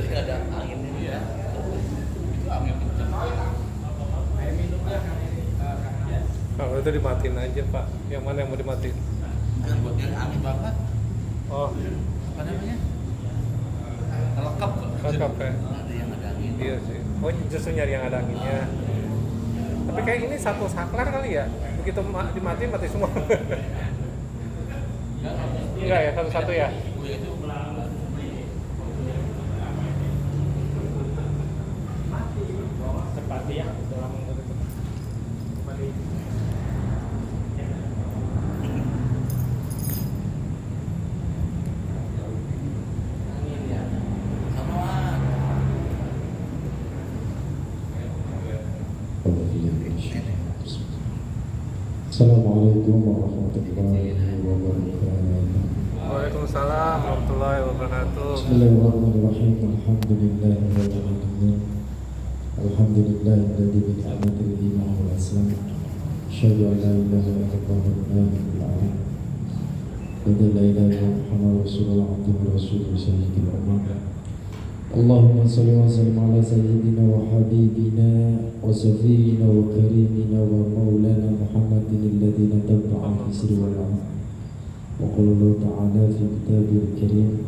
tadi ada anginnya. Iya. Itu angin kencang. Air minumnya Kalau itu dimatiin aja Pak. Yang mana yang mau dimatiin? kan buat yang angin banget. Oh, Apa namanya? Telekap kok. lengkap ya. Ada yang ada angin. Iya sih. Oh, justru nyari yang ada anginnya. Tapi kayak ini satu saklar kali ya. Begitu dimatiin mati semua. Enggak ya, satu-satu ya. Itu Terpati ya dalam Assalamualaikum warahmatullahi wabarakatuh. Waalaikumsalam warahmatullahi wabarakatuh. Bismillahirrahmanirrahim. Alhamdulillahirabbil alamin. Alhamdulillahilladzi bi ni'matil iman wal islam. Asyhadu an la ilaha illallah wahdahu la ilaha illallah Muhammadur rasulullah abduhu wa rasuluhu sayyidil ummah. Allahumma salli wa sallim ala sayyidina wa habibina wa safiyina wa karimina wa maulana Muhammadin alladhi natabba'a al-isri wal amal. Wa qala Allah ta'ala fi kitabil karim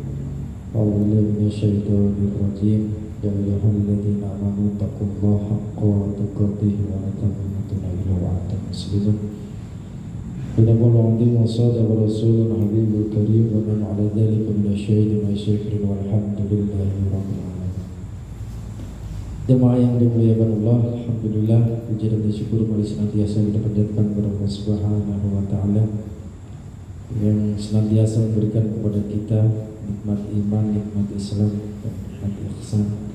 a'udzu billahi minasyaitonir rajim ya ayyuhalladzina amanu taqullaha haqqa tuqatih wa la tamutunna illa wa antum muslimun. Bidaqallahu azim wa sadaqa rasulun habibul karim wa man ala dhalika minasyahidin wa syakrin walhamdulillahi rabbil alamin. Jemaah yang dimuliakan Allah, alhamdulillah puji dan syukur mari senantiasa kita panjatkan kepada Allah Subhanahu wa taala yang senantiasa memberikan kepada kita nikmat iman, nikmat Islam, dan nikmat ihsan.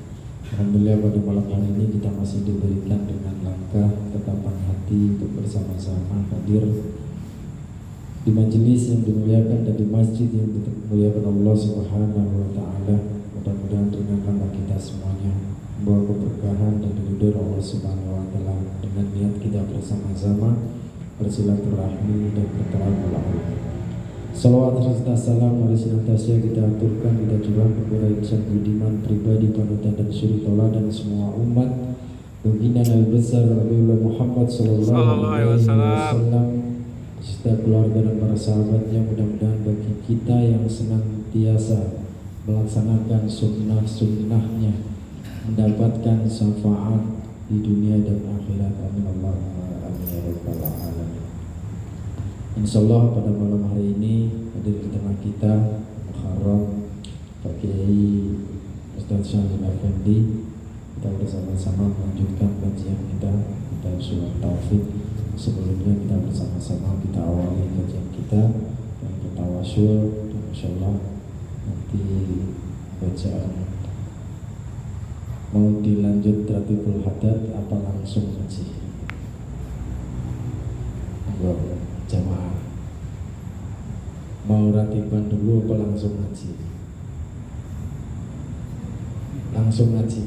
Alhamdulillah pada malam hari ini kita masih diberikan dengan langkah ketapan hati untuk bersama-sama hadir di majelis yang dimuliakan dan di masjid yang dimuliakan Allah Subhanahu wa taala. Mudah-mudahan dengan nama kita semuanya membawa keberkahan dan ridho Allah Subhanahu wa taala dengan niat kita bersama-sama bersilaturahmi dan bertawakal. Salawat serta salam mari senantiasa kita aturkan, kita curahkan kepada insan budiman pribadi panutan dan suri tauladan semua umat baginda Nabi besar Nabiullah Muhammad sallallahu alaihi wasallam serta keluarga dan para sahabatnya. Mudah-mudahan bagi kita yang senantiasa melaksanakan sunnah-sunnahnya mendapatkan syafaat di dunia dan akhirat. Amin Allahumma amin ya rabbal alamin. Insyaallah pada malam hari ini hadir di tengah kita Muharram Pak Kiai Ustaz Syahid Effendi. Kita bersama-sama melanjutkan kajian kita kitab Surat Taufik. Sebelumnya kita bersama-sama kita awali kajian kita dan bertawasul, dan insyaallah nanti bacaan mau dilanjut Ratibul Haddad apa langsung ngaji? Enggak, jamaah mau ratiban dulu apa langsung ngaji? Langsung ngaji.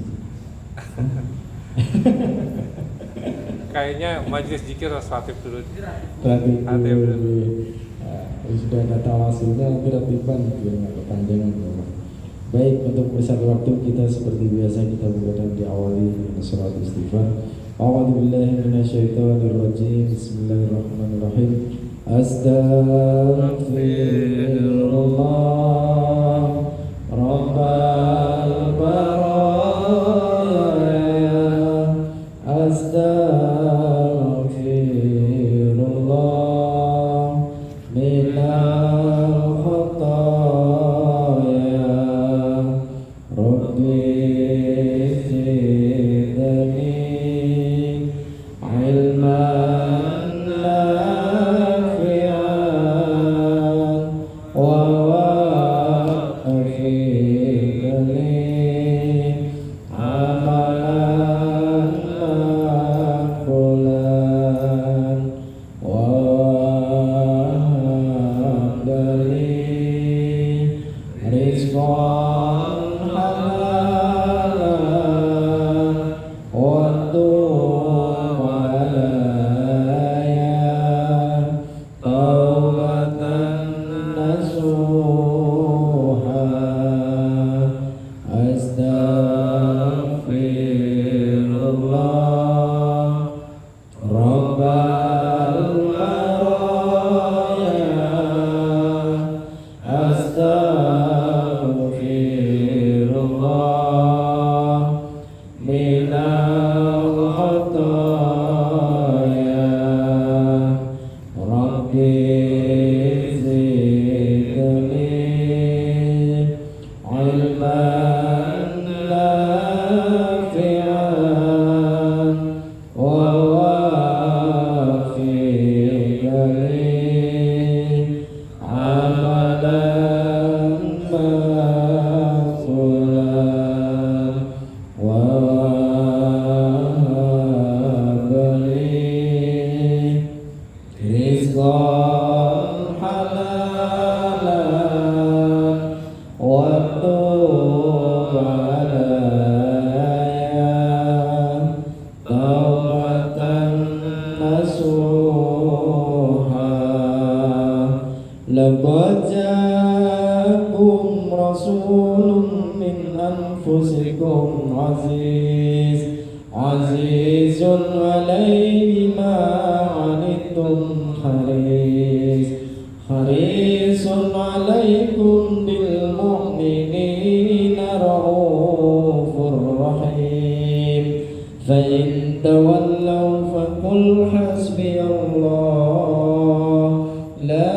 Kayaknya majelis zikir harus ratib dulu. Ratib dulu. Sudah ada tawasulnya nanti ratiban biar nggak kepanjangan. Baik, untuk bersatu waktu kita seperti biasa kita mulai diawali dengan salat istighfar. A'udzubillahi minasyaitonirrajim. Bismillahirrahmanirrahim. Astaghfirullah Rabbal baraya. Astaghfirullah minal khataya. Rabbi zidni ilman nafi'an wa waffiqni الله من الخطايا ربي زدني علما نافعا ووافق لي عملا مقبولا ووهب لي رزقا حلالا وتوب عليا توبة نصوحا لقد جاءكم رسول من أنفسكم عزيز عليه ما عنتم حريص عليكم بالمؤمنين رؤوف رحيم فإن تولوا فقل حسبي الله لا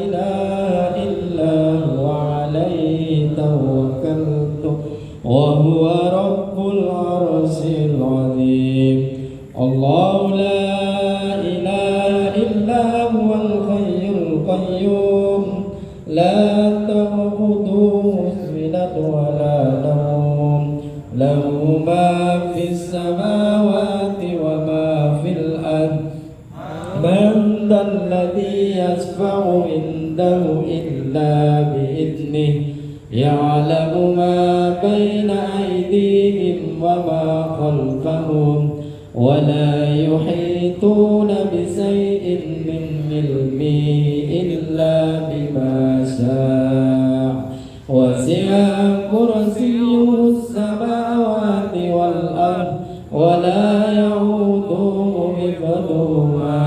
إله إلا هو عليه توكلت وهو رب العرش العظيم الله لا إله إلا هو الحي القيوم لا تأخذه سنة ولا نوم له ما في السماوات وما في الأرض من ذا الذي يشفع عنده إلا بإذنه يعلم ما بين أيديهم وما خلفهم ولا يحيطون بشيء من علمه إلا بما شاء وسع كرسيه السماوات والأرض ولا يعوده حفظهما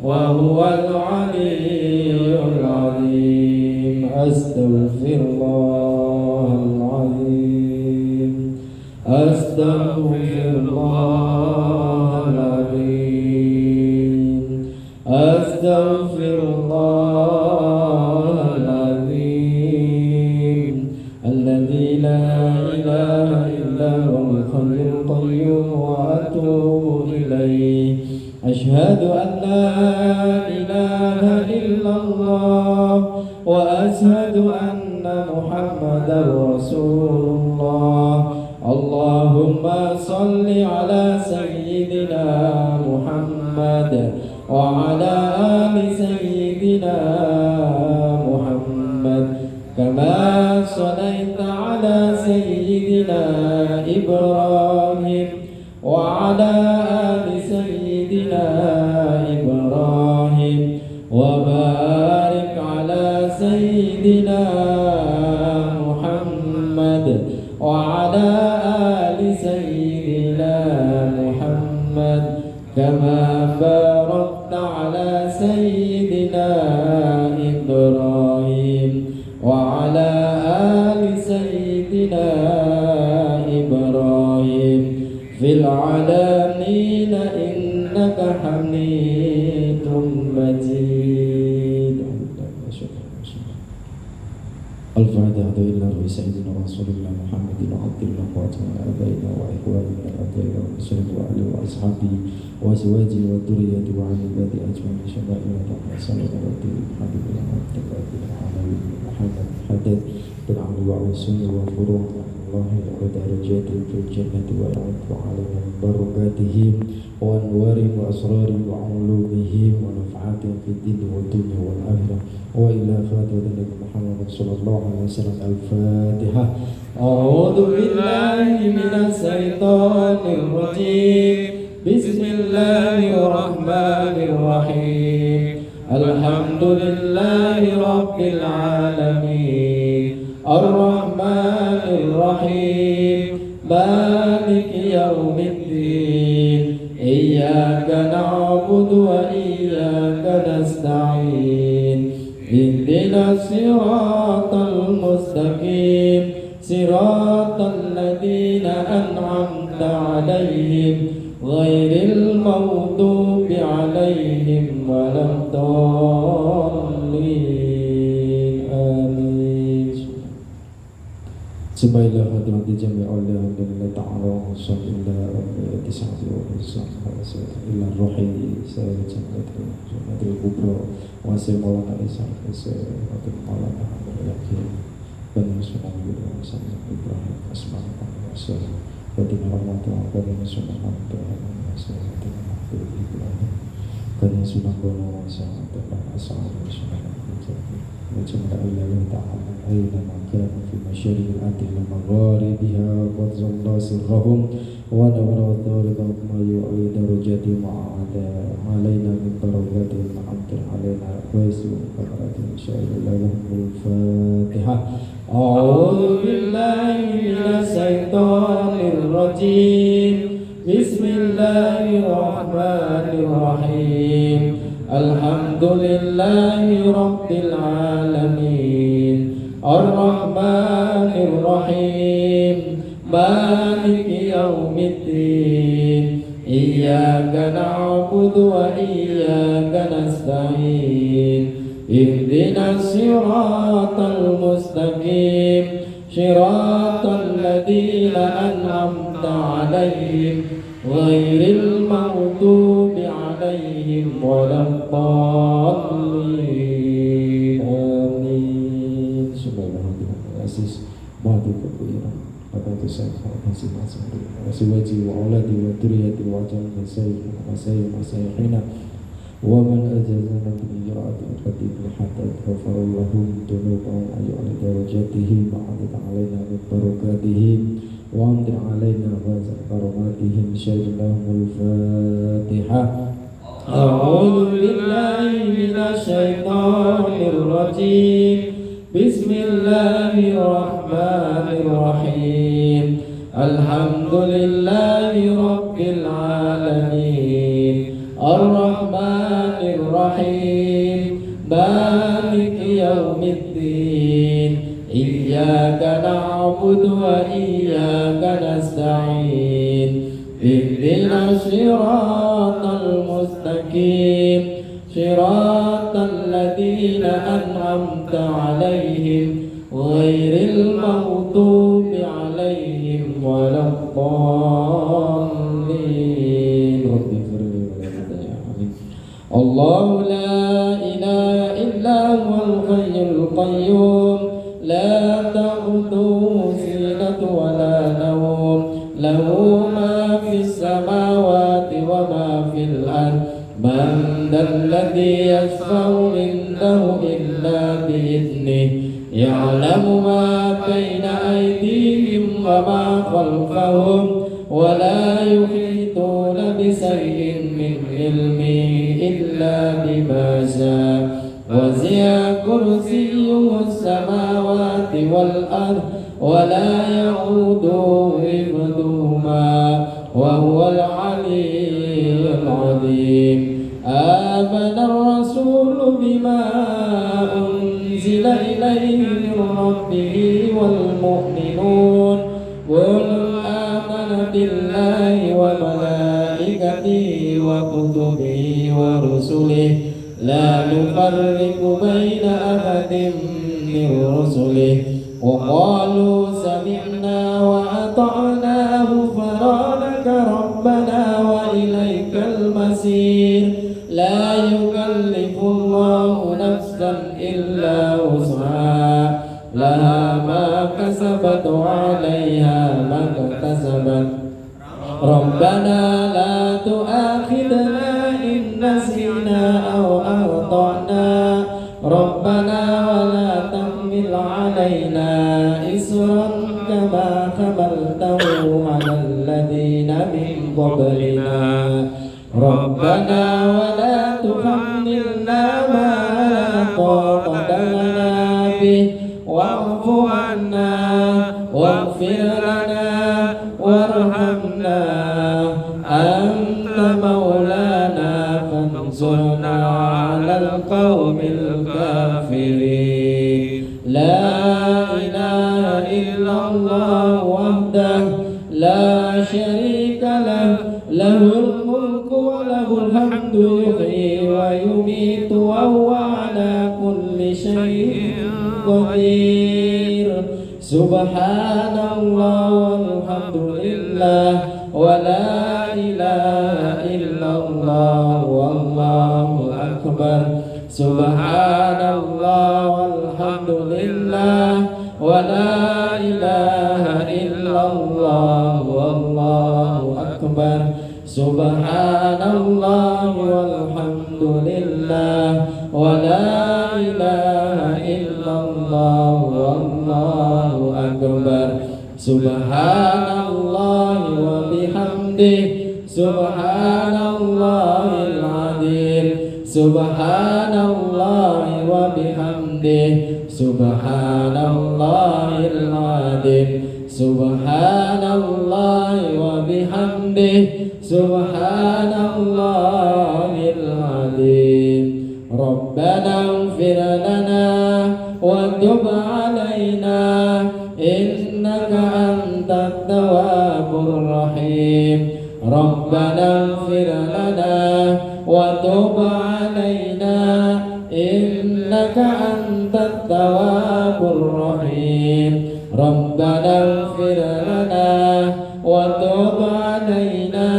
وهو العلي العظيم أستغفر الله العظيم أستغفر الله العظيم أستغفر الله العظيم الذي لا إله إلا هو الحي القيوم وأتوب إليه أشهد أن لا إله إلا الله وأشهد أن محمدا رسول الله اللهم صل على سيدنا محمد وعلى آل سيدنا محمد كما صليت على سيدنا إبراهيم وعلى آل سيدنا إبراهيم وبارك على سيدنا محمد وعلى آل سيدنا محمد كما باركت على سيدنا إبراهيم وعلى آل سيدنا إبراهيم في العالمين إنك حميد مجيد. الفاتحة إلى سيدنا رسول الله محمد عبد الله وعلى آبائنا وإخواننا الأطهار وصحبه وعلى وأصحابه وأزواجه وذريته وعلى عباده أجمعين شفاعة وحسنة وتوفيق حبيب الله على محمد حدث بالعمل والسنة والفروع الله ودرجات في الجنة ويعرف علينا من بركاتهم وأنوارهم وأسرارهم وعلومهم ونفعاتهم في الدين والدنيا والآخرة وإلى فاتحة النبي محمد صلى الله عليه وسلم. الفاتحة. أعوذ بالله من الشيطان الرجيم بسم الله الرحمن الرحيم الحمد لله رب العالمين الرحمن الرحيم مالك يوم الدين إياك نعبد وإياك نستعين اهدنا الصراط المستقيم صراط الذين أنعمت عليهم غير المغضوب عليهم ولا الضالين آمين. سبحان حضرة جميع الله الذي تعالى وصل إلى رب تسعة وتسعة إلى الروح سيد جنة الكبرى واسع مولانا إسحاق واسع مولانا اليقين بني سنة وسلم إبراهيم أسماء وسلم ودين رحمة بني سنة إبراهيم وسلم ودين رحمة إبراهيم بني سنة وسلم أسعى سنة وجمع الله تعالى أينما كان في مشارق الأرض ومغاربها وظل سرهم ونور ثالثهم ما يعلي درجاتهم علينا من بركات أمطر علينا ويسوع بركات إن شاء الله لهم الفاتحة. أعوذ بالله من الشيطان الرجيم بسم الله الرحمن الرحيم الحمد لله رب العالمين الرحمن الرحيم مالك يوم الدين إياك نعبد وإياك نستعين اهدنا الصراط المستقيم صراط الذين أنعمت عليهم غير المغضوب عليهم ولا الضالين آمين. Subhanallah aziz madu kabira atau saya masing-masing wasiwaji wa auladi wa duriyati wa jalna sayyidina wa man ajazana bil ijra'ati al-khatib hatta ghafara lahum dhunubahum wa ya'la darajatihim wa 'adada 'alaina min barakatihim وامطر علينا غزا كرماتهم شجرهم الفاتحة. أعوذ بالله من الشيطان الرجيم بسم الله الرحمن الرحيم الحمد لله رب العالمين الرحمن الرحيم مالك يوم الدين إياك نعبد وإياك نستعين اهدنا الصراط المستقيم صراط الذين أنعمت عليهم غير المغضوب عليهم ولا الضالين. رب اغفر لي ولوالدي آمين. الله لا إله إلا هو الحي القيوم لا تأخذه سنة ولا نوم له ما في السماوات وما في الأرض من ذا الذي يشفع عنده إلا بإذنه يعلم ما بين أيديهم وما خلفهم ولا يحيطون بشيء من علمه إلا بما شاء وسع كرسيه السماوات والأرض ولا يؤوده حفظهما وهو العلي العظيم. آمن الرسول بما أنزل إليه من ربه والمؤمنون كل آمن بالله وملائكته وكتبه ورسله لا نفرق بين أحد من رسله وقالوا سمعنا وأطعنا غفرانك ربنا وإليك المصير. لا يكلف الله نفسا إلا وسعها لها ما كسبت وعليها ما اكتسبت ربنا لا تؤاخذنا إن نسينا أو أخطأنا ربنا ولا تحمل علينا إصرا كما حملته على الذين من قبلنا ربنا ولا تحملنا ما لا طاقة لنا به واعف عنا واغفر لنا وارحمنا أنت مولانا فانصرنا على القوم الكافرين. لا إله إلا الله وحده لا شريك له له الملك وله الحمد يحيي ويميت وهو على كل شيء قدير سبحان الله والحمد لله ولا إله إلا الله والله أكبر سبحان الله والحمد لله ولا إله إلا الله والله أكبر سبحان الله والحمد لله ولا إله إلا الله والله أكبر سبحان الله وبحمده سبحان الله العظيم سبحان الله وبحمده سبحان الله العظيم سبحان الله وبحمده سبحان الله العظيم ربنا اغفر لنا وتب علينا إنك أنت التواب الرحيم ربنا اغفر لنا وتب علينا إنك أنت التواب الرحيم ربنا اغفر لنا وتب علينا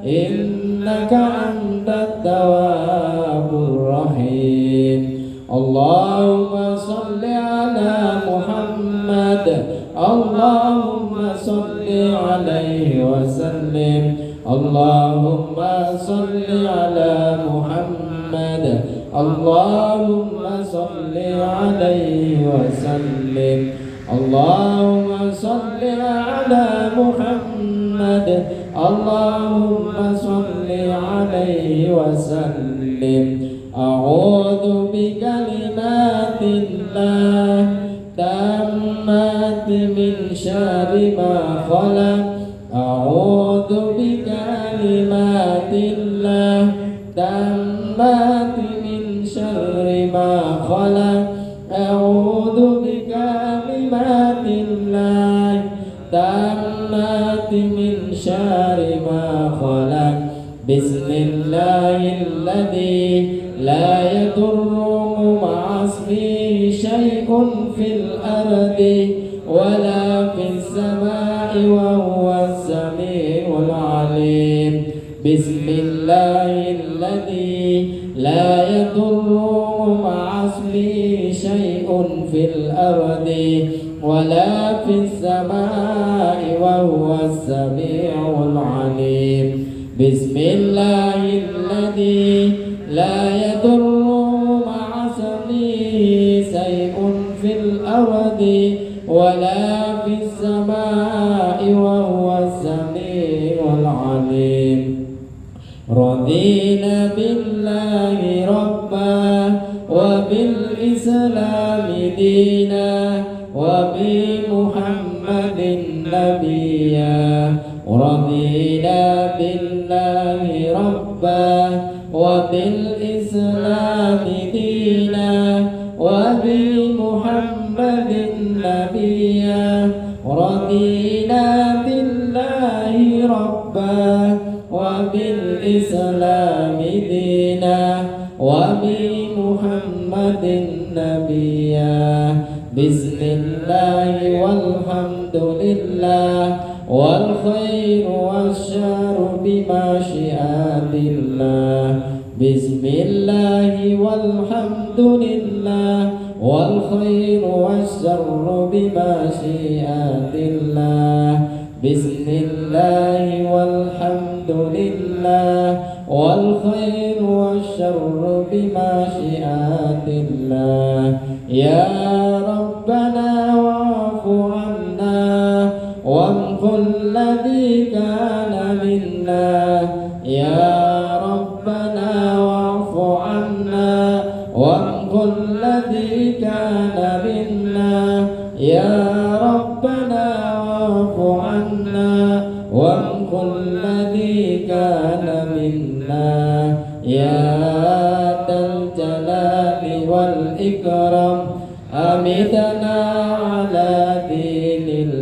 إنك أنت التواب الرحيم اللهم صل على محمد اللهم صل عليه وسلم اللهم صل على محمد اللهم صل عليه وسلم اللهم صل على محمد اللهم صل عليه وسلم أعوذ بكلمات الله تامات من شر ما خلق أعوذ بكلمات الله تامات من شر ما خلق أعوذ بكلمات الله تامات من شر ما خلق بسم الله الذي لا يضر مع اسمه شيء في الأرض ولا في السماء وهو السميع العليم بسم الله الذي لا يضر مع اسمه شيء في الأرض ولا في السماء وهو السميع العليم بسم الله الذي لا يضر مع اسمه شيء في الأرض ولا في السماء وهو السميع العليم رضينا بالله ربا وبالإسلام دينا وبمحمد نبيا رضينا بالله ربا وبالإسلام دينا وبمحمد نبيا رضينا بالله ربا وبالإسلام دينا وبمحمد نبيا بسم الله والحمد لله والخير والشر بمشيئة الله بسم الله والحمد لله والخير والشر بمشيئة الله بسم الله والحمد لله والخير والشر بمشيئة الله يا ربنا واعف عنا وامحو الذي كان منا يا ربنا واعف عنا وامحو الذي كان منا يا ربنا واعف عنا وامحو الذي كان منا يا ذا الجلال والإكرام أمتنا على دين الله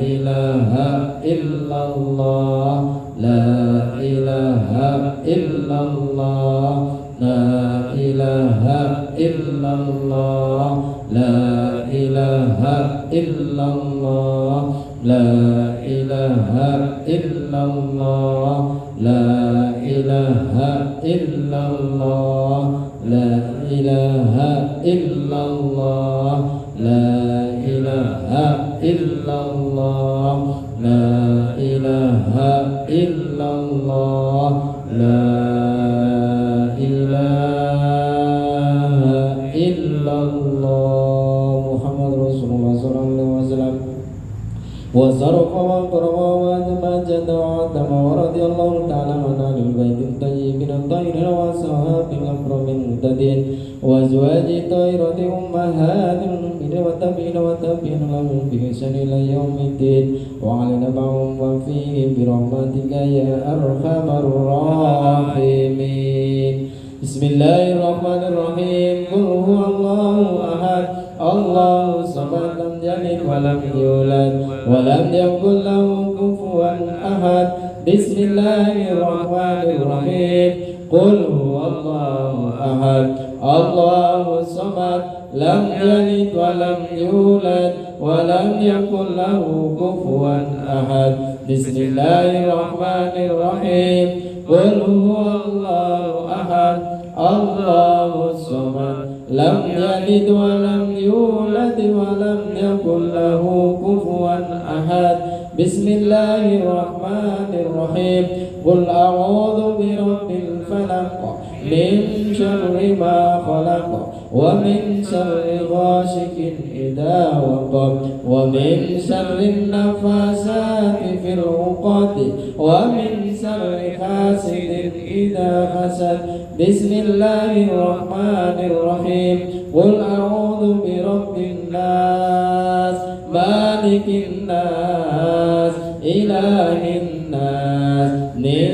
ilaha illallah, la ilaha illallah, la ilaha illallah, la ilaha illallah, la ilaha illallah, la ilaha illallah, la ilaha illallah, la ilaha illallah, la ilaha illallah, la ilaha illallah. Muhammad Rasulullah sallallahu alaihi wasallam. وسرق وقرب ومجد وعتم ورضي الله تعالى عن البيت الطيبين الطاهرين وأصحاب الأكرم المهتدين وأزواج الطاهرات أمهات المؤمنين والتابعين والتابعين لهم بإحسان إلى يوم الدين وعلينا معهم وفيهم برحمتك يا أرحم الراحمين. بسم الله الرحمن الرحيم. قل هو الله أحد الله الصمد لم يلد ولم يولد ولم يكن له كفوا أحد. بسم الله الرحمن الرحيم. قل هو الله أحد الله الصمد لم يلد ولم يولد ولم يكن له كفوا أحد. بسم الله الرحمن الرحيم. قل هو الله أحد الله الصمد لم يلد ولم يولد ولم يكن له كفوا أحد. بسم الله الرحمن الرحيم. قل أعوذ برب الفلق من شر ما خلق ومن شر غاشق إذا وقب ومن شر النفاسات في العقد ومن شر حاسد إذا حسد. بسم الله الرحمن الرحيم. قل أعوذ برب الناس مالك الناس إله الناس من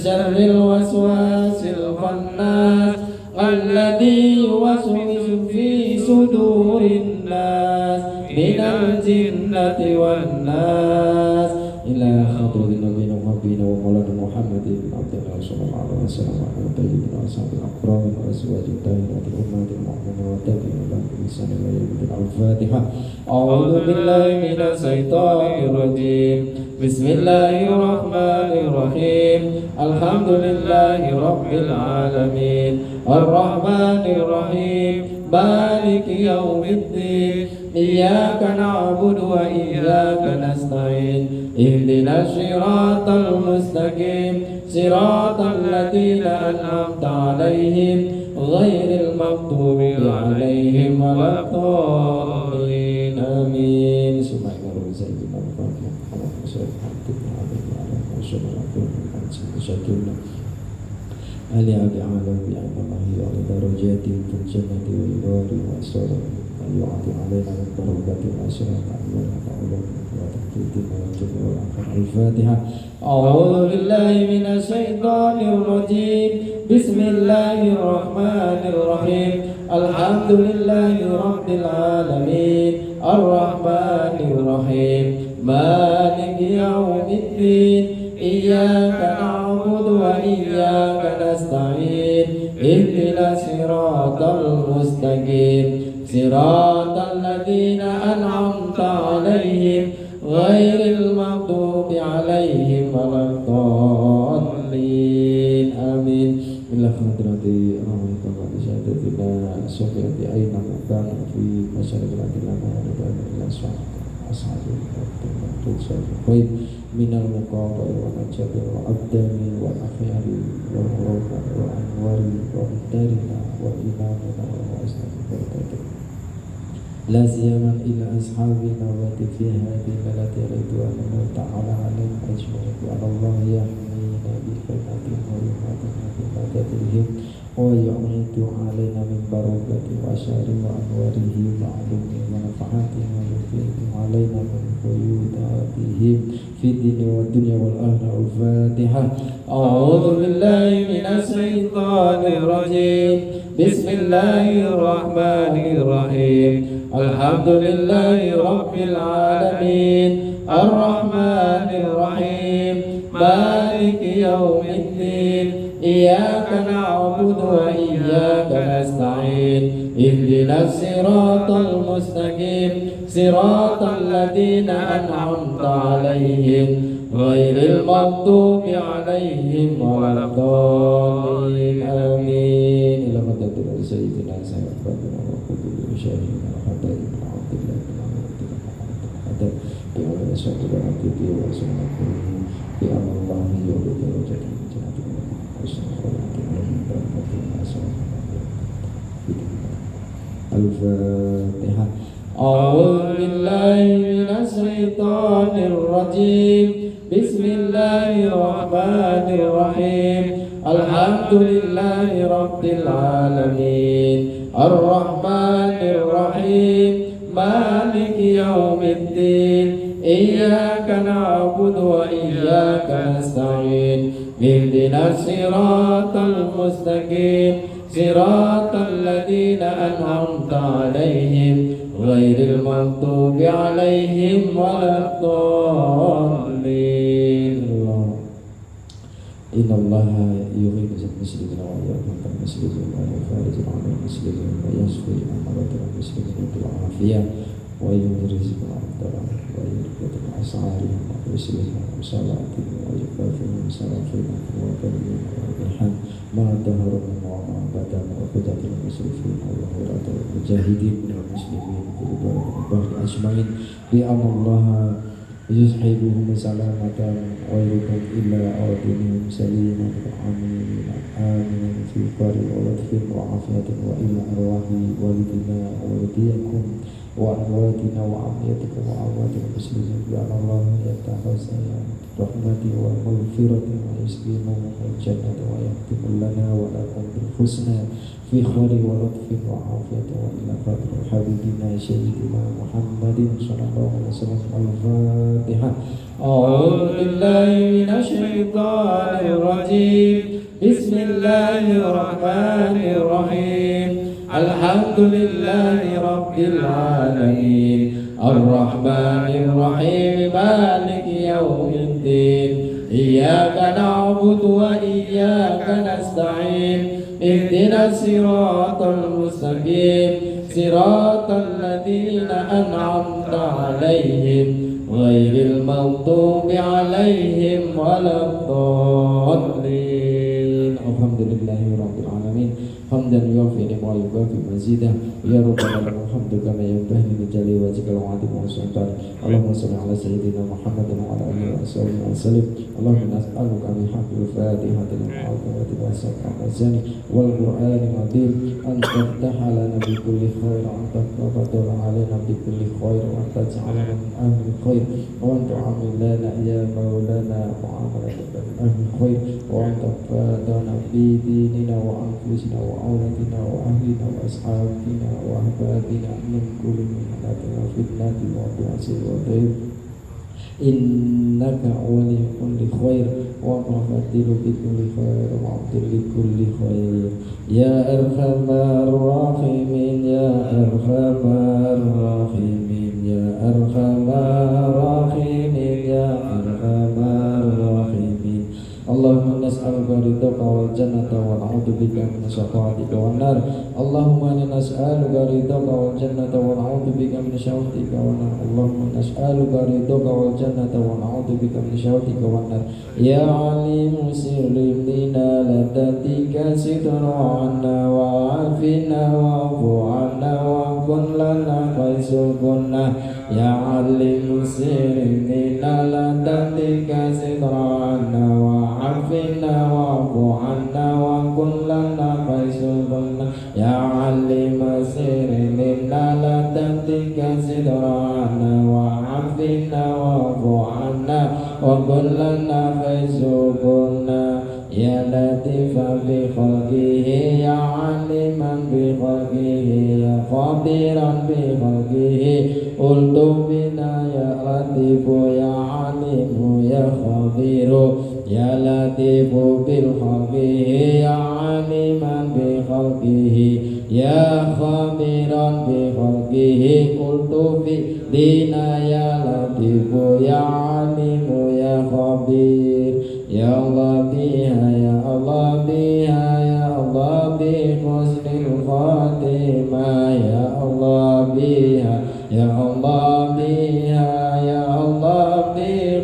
شر الوسواس الخناس الذي يوسوس في صدور الناس من الجنة والناس. إلى حضرة نبينا وحبيبنا ومولانا محمد بن عبد الله صلى الله عليه وسلم وعلى طيبين وأصحاب الأكرام وأزواج الطاهرات الأمهات المؤمنين والتابعين لهم بإحسان إلى يوم الدين. الفاتحة. أعوذ بالله من الشيطان الرجيم. بسم الله الرحمن الرحيم. الحمد لله رب العالمين الرحمن الرحيم مالك يوم الدين إياك نعبد وإياك نستعين اهدنا الصراط المستقيم صراط الذين أنعمت عليهم غير المغضوب عليهم ولا الضالين آمين. Ali abi alam bi annallahi wa darajatin fil jannati wa idari wa asara yu'ati alaina min barakati wa asyrati wa ta'ala wa taqditina wa jalla wa al-Fatiha. A'udzu billahi minasy syaithanir rajim. Bismillahir rahmanir rahim. Alhamdulillahi rabbil alamin arrahmanir rahim maliki yaumiddin iyyaka na'budu wa iyyaka nasta'in ihdinas siratal mustaqim siratal ladzina an'amta 'alaihim ghairil maghdubi 'alaihim waladdallin. Amin. Ila hadrati rahmatullahi syahadatina sufiyati aina kana fi masyarakat lana wa ila ashabil baik minal muqawai wa najati wa abdani wa akhyari wa hurfa wa anwari wa mudarina wa imamina wa ashabi barakatuh la siyaman ila ashabina wa fi hadhihi balati ridwanu ta'ala alaihim ajma'in wa Allah yahmina bi khairin wa yuhadina bi madadihim wa yu'mitu alaina min barakati wa syari wa anwarihi wa alumi wa nafahatihi wa yufidu alaina min fuyudatihim fi dini wa dunya wal akhirah. Al-Fatihah. A'udzu billahi minasy syaithanir rajim. Bismillahirrahmanirrahim. الحمد لله رب العالمين الرحمن الرحيم مالك يوم الدين إياك نعبد وإياك نستعين اهدنا الصراط المستقيم صراط الذين أنعمت عليهم غير المغضوب عليهم ولا الضالين آمين. إلى مدد سيدنا سيدنا وقبل شاهدنا حتى ابن عبد الله بن عبد الله بأول أسود العبد وسنة في أمر الله يولد وجد من جنة حسن خلق من بركة الأسود الفاتحة. أعوذ بالله من الشيطان الرجيم بسم الله الرحمن الرحيم الحمد لله رب العالمين الرحمن الرحيم مالك يوم الدين إياك نعبد وإياك نستعين اهدنا الصراط المستقيم صراط الذين أنعمت عليهم غير المغضوب عليهم ولا الضالين. إن الله يغيب المسلمين ويرحم المسلمين ويفارج عن المسلمين ويشفي أمراض المسلمين بالعافية ويرزق الأبطال ويرقد أسعارهم ويسلمهم صلاتهم ويكافئهم صلاتهم وكريم وبحمد ما ظهر وما بطن وقدرة المسلمين وظهورات المجاهدين من المسلمين في البر أجمعين بأن الله يصحبهم سلامة غيركم إلا أودنهم سليما آمين آمين في قر ولطف وعافية وإلى أرواح والدنا ووالديكم وأمواتنا وعافيتكم وأموات المسلمين بأن الله يتخذ رحمته ومغفرته ويسكنهم الجنة ويختم لنا ولكم بالحسنى في خير ولطف وعافية وإلى قدر حبيبنا سيدنا محمد صلى الله عليه وسلم. الفاتحة. أعوذ بالله من الشيطان الرجيم بسم الله الرحمن الرحيم الحمد لله رب العالمين الرحمن الرحيم مالك يوم الدين إياك نعبد وإياك نستعين اهدنا الصراط المستقيم صراط الذين أنعمت عليهم غير المغضوب عليهم ولا الضالين. الحمد لله رب العالمين حمدا يوفي لما يكافئ مزيدا يا رب العالمين الحمد كما ينبغي لجلال وجهك العظيم والسلطان. اللهم صل على سيدنا محمد وعلى اله وصحبه وسلم. اللهم نسألك بحق الفاتحة المعظمة والصلاة والقرآن العظيم أن تفتح لنا بكل خير وأن تفضل علينا بكل خير وأن تجعلنا من أهل الخير وأن تعامل لنا يا مولانا معاملة من أهل الخير وأن تفادنا في ديننا وأنفسنا وأولادنا وأهلنا وأصحابنا وأحبابنا من كل محنة وفتنة وبأس وضيق إنك ولي كل خير ومفضل بكل خير ومعطل لكل خير يا أرحم الراحمين يا أرحم الراحمين يا أرحم الراحمين يا أرحم الراحمين. اللهم نسألك رضاك والجنة ونعوذ بك من شقاوتك والنار. اللهم إنا نسألك رضاك والجنة ونعوذ بك من شقاوتك والنار. اللهم نسألك رضاك والجنة ونعوذ بك من شقاوتك والنار. يا عليم سر لنا لدتك ستر عنا وعافنا واعف عنا وكن لنا قيس كنا. يا عليم سر لنا لدتك ستر عنا وعافنا واعف عنا وكن لنا قيس كنا. يا عليم سر لنا لدتك ستر عنا وعافنا واعف عنا وكن لنا قيس كنا. يا لطيفا بخلقه يا عليما بخلقه يا خبيرا بخلقه قلت بنا يا لطيف يا عليم يا خبير يا لطيف بخلقه يا عليما بخلقه يا خبيرا بخلقه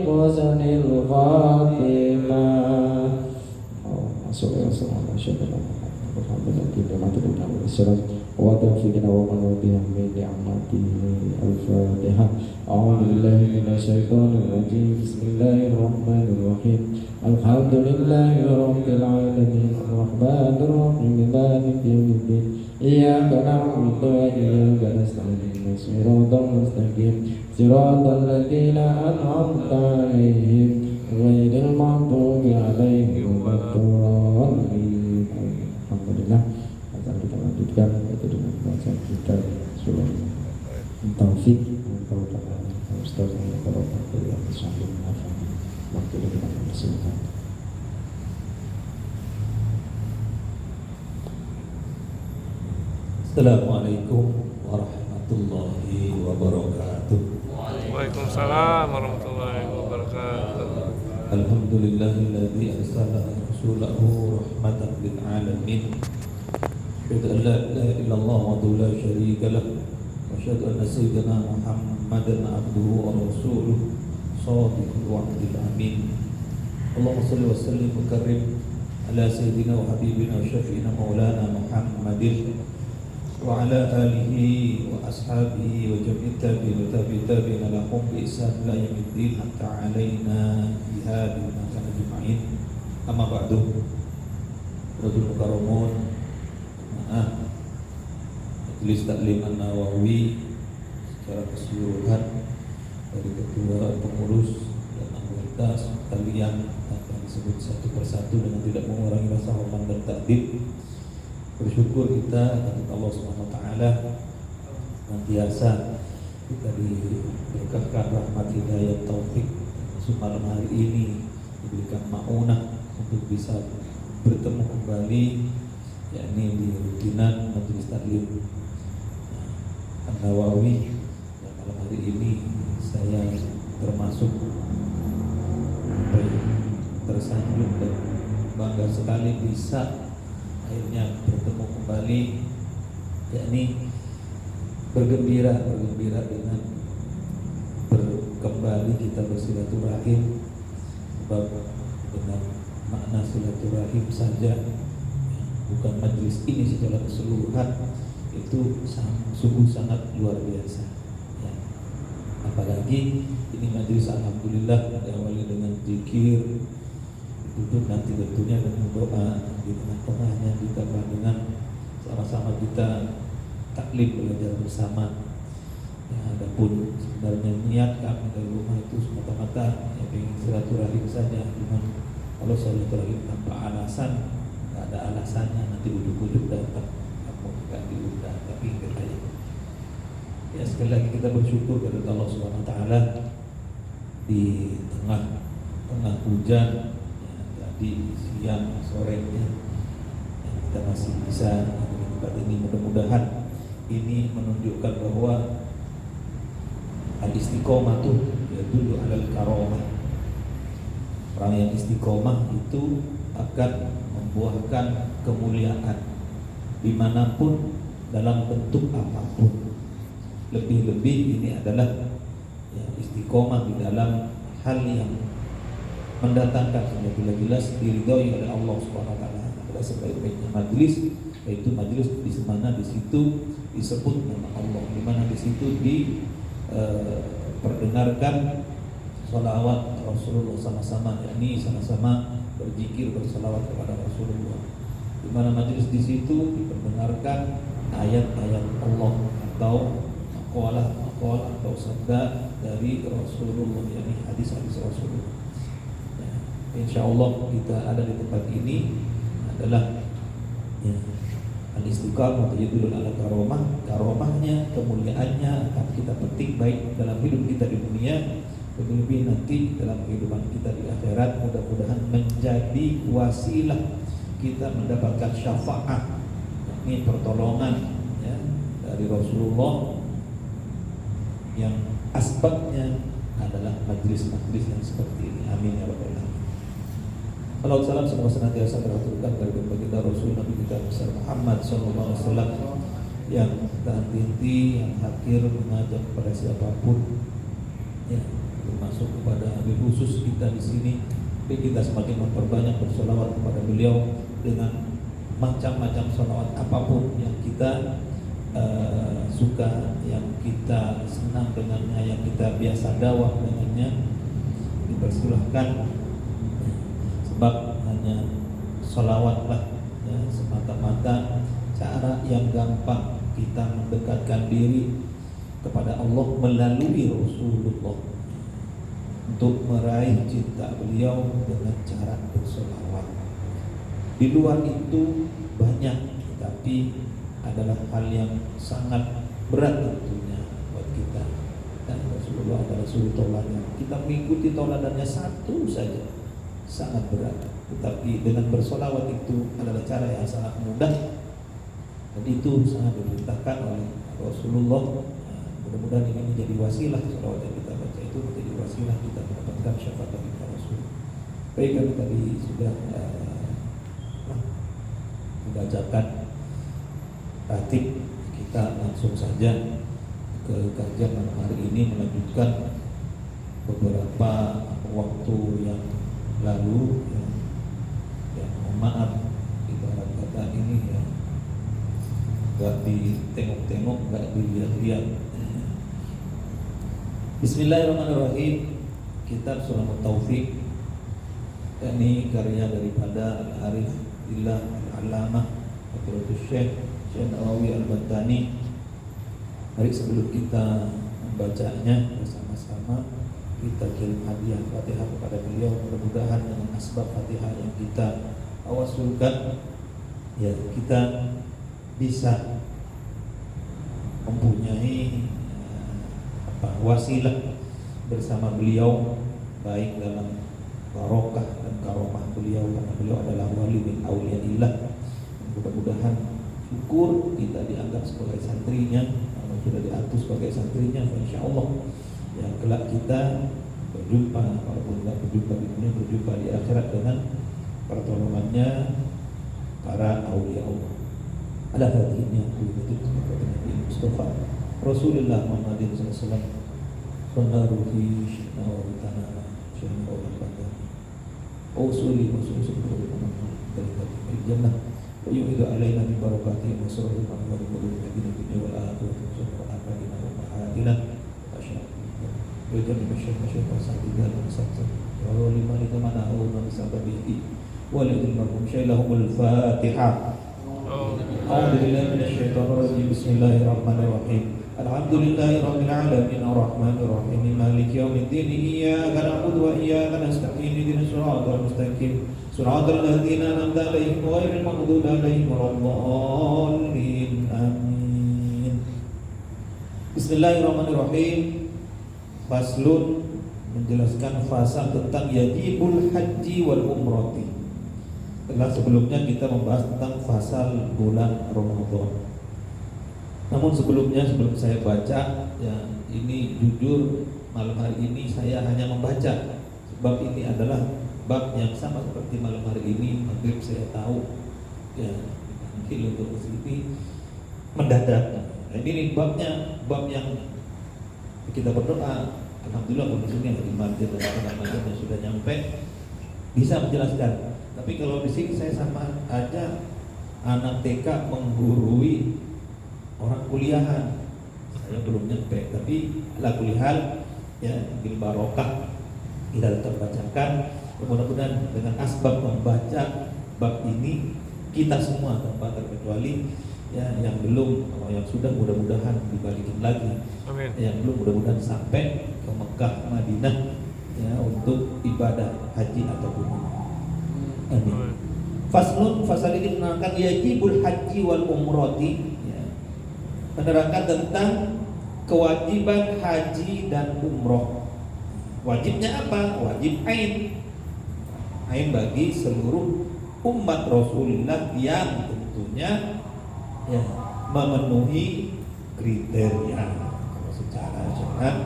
حسن الخاتمة. اللهم صل وسلم على سيدنا محمد وتوفيقنا ومن بها من نعمته. الفاتحة. أعوذ بالله من الشيطان الرجيم. بسم الله الرحمن الرحيم. الحمد لله رب العالمين الرحمن الرحيم مالك يوم الدين إياك نعبد وإياك نستعين صراط المستقيم صراط الذين أنعمت عليهم غير المغضوب عليهم ولا الضالين. Alhamdulillah. Akan kita lanjutkan yaitu dengan bacaan kita surah Taufik atau Ustaz yang berdoa yang disambung nafas. Waktu kita persilakan. Assalamualaikum warahmatullahi wabarakatuh. Waalaikumsalam warahmatullahi wabarakatuh. Alhamdulillahilladzi arsala rasulahu rahmatan lil alamin. Asyhadu an la ilaha illallah wa la syarika lah. Wa asyhadu anna sayyidina Muhammadan abduhu wa rasuluh shadiqul wa'dil amin. Allahumma shalli wa sallim wa karim ala sayyidina wa habibina wa syafi'ina maulana Muhammadin wa ala alihi wa ashabihi wa jami'i tabi'in wa tabi'in lahum bi ihsan ila yaumiddin hatta alaina bihadi wa kana ajma'in. Amma ba'du. Radul mukarramun Majelis Taklim An-Nawawi secara keseluruhan dari ketua pengurus dan anggota sekalian akan disebut satu persatu dengan tidak mengurangi rasa hormat dan takdim. Bersyukur kita kepada Allah Subhanahu wa taala senantiasa kita diberkahkan rahmat hidayah taufik malam hari ini diberikan maunah untuk bisa bertemu kembali yakni di rutinan Majelis Taklim An-Nawawi. Dan malam hari ini saya termasuk tersanjung dan bangga sekali bisa akhirnya bertemu kembali, yakni bergembira dengan kembali kita bersilaturahim. Sebab dengan makna silaturahim saja, bukan majelis ini secara keseluruhan, itu sungguh sangat luar biasa ya. Apalagi ini majelis alhamdulillah diawali dengan zikir, ditutup nanti tentunya dengan doa, di tengah-tengahnya ditambah dengan sama-sama kita taklim belajar bersama. Ya, adapun sebenarnya niat kami dari rumah itu semata-mata ya ingin silaturahim saja. Cuman kalau silaturahim tanpa alasan, nggak ada alasannya, nanti ujuk-ujuk datang, kamu nggak diundang, tapi kita ya sekali lagi kita bersyukur kepada Allah Subhanahu Wa Taala di tengah hujan. Di siang sorenya kita masih bisa di tempat ini. Mudah-mudahan ini menunjukkan bahwa al-istiqomah itu yadullu alal karamah. Orang yang istiqomah itu akan membuahkan kemuliaan dimanapun dalam bentuk apapun. Lebih-lebih ini adalah ya, istiqomah di dalam hal yang mendatangkan sudah jelas diridhoi oleh Allah Subhanahu wa taala. Pada sebaik-baiknya majlis yaitu majlis di mana di situ disebut nama Allah, di mana di situ diperdengarkan sholawat Rasulullah sama-sama, yakni sama-sama berzikir bersalawat kepada Rasulullah. Di mana majlis di situ diperdengarkan ayat-ayat Allah atau maqalah atau sabda dari Rasulullah, yakni hadis-hadis Rasulullah. Insyaallah kita ada di tempat ini adalah ya, al-istiqamah yadullu ala karomahnya, kemuliaannya akan kita petik baik dalam hidup kita di dunia, lebih-lebih nanti dalam kehidupan kita di akhirat. Mudah-mudahan menjadi wasilah kita mendapatkan syafaat, ini pertolongan ya, dari Rasulullah yang asbabnya adalah majlis-majlis yang seperti ini. Amin ya rabbal alamin. Salam semoga senantiasa terhaturkan dari baginda Rasul Nabi kita Muhammad SAW yang tak henti, yang akhir mengajak kepada siapapun ya, termasuk termasuk kepada Habib khusus kita di sini. Tapi kita semakin memperbanyak bersolawat kepada beliau dengan macam-macam solawat apapun yang kita suka, yang kita senang dengannya, yang kita biasa dakwah dengannya, dipersilahkan. Sebab hanya solawatlah ya, semata-mata cara yang gampang kita mendekatkan diri kepada Allah melalui Rasulullah, untuk meraih cinta beliau dengan cara bersolawat. Di luar itu banyak, tapi adalah hal yang sangat berat tentunya buat kita. Dan Rasulullah adalah suri toladan. Kita mengikuti toladannya satu saja sangat berat. Tetapi dengan bersolawat itu adalah cara yang sangat mudah, dan itu sangat diperintahkan oleh Rasulullah. Mudah-mudahan ini menjadi wasilah, solawat yang kita baca itu menjadi wasilah kita mendapatkan syafaat dari Rasul. Baik, kami tadi sudah membacakan ratib, kita langsung saja ke kajian malam hari ini, melanjutkan beberapa waktu yang lalu yang mohon maaf ibarat kata ini ya nggak ditengok-tengok, nggak dilihat-lihat. Bismillahirrahmanirrahim. Kitab Surah At-Taufiq, ini karya daripada Al-Arif Billah Al-Alamah Fadilatul Syekh Nawawi Al-Bantani. Mari sebelum kita membacanya bersama-sama, kita kirim hadiah Fatihah kepada beliau. Mudah-mudahan dengan asbab Fatihah yang kita awasulkan, ya kita bisa mempunyai wasilah bersama beliau, baik dalam barokah dan karomah beliau, karena beliau adalah wali min auliyaillah. Mudah-mudahan syukur kita dianggap sebagai santrinya, kalau sudah diatur sebagai santrinya, insya Allah ya kelak kita berjumpa, walaupun tidak berjumpa di dunia, berjumpa di akhirat dengan pertolongannya para aulia Allah. Ada hadisnya begitu seperti Nabi Mustafa Rasulullah Muhammadin SAW. Sonaru fi syina wa tanama syina wa badani usuli wa sulusul dari jannah wa yu'idu alaina min barakatihi wa sururi wa nurul dunya wal akhirati wa afadina wa mahadina wa janna masyayikh wa sa'idina wa sa'idina wa lima litamana wa bisababihi wa lidhilmahum syailahumul fatihah. A'udzu billahi minasyaitonir rajim. Bismillahirrahmanirrahim. Alhamdulillahi rabbil alamin arrahmanir rahim maliki yaumiddin iyyaka na'budu wa iyyaka nasta'in ihdinas siratal mustaqim siratal ladzina an'amta 'alaihim ghairil maghdubi 'alaihim waladdallin amin. Bismillahirrahmanirrahim. Faslun, menjelaskan fasal tentang yajibul haji wal umrati. Setelah sebelumnya kita membahas tentang fasal bulan Ramadan. Namun sebelum saya baca ya, ini jujur malam hari ini saya hanya membaca, sebab ini adalah bab yang sama seperti malam hari ini. Maghrib saya tahu ya, dipanggil untuk kesini mendadak. Nah, ini babnya, bab yang kita berdoa. Alhamdulillah kondisinya di masjid dan teman-teman yang sudah nyampe bisa menjelaskan. Tapi kalau di sini saya sama aja anak TK menggurui orang kuliahan, saya belum nyampe, tapi ala kulihal ya bil barokah kita tetap bacakan. Mudah-mudahan dengan asbab membaca bab ini kita semua tanpa terkecuali ya, yang belum, kalau yang sudah mudah-mudahan dibalikin lagi. Amin. Yang belum mudah-mudahan sampai ke Mekah Madinah ya untuk ibadah haji ataupun umrah. Amin. Faslun, fasal ini menerangkan yajibul haji wal umrati, menerangkan tentang kewajiban haji dan umroh. Wajibnya apa? Wajib ain. Ain bagi seluruh umat Rasulullah yang tentunya ya, memenuhi kriteria. Kalau secara syariat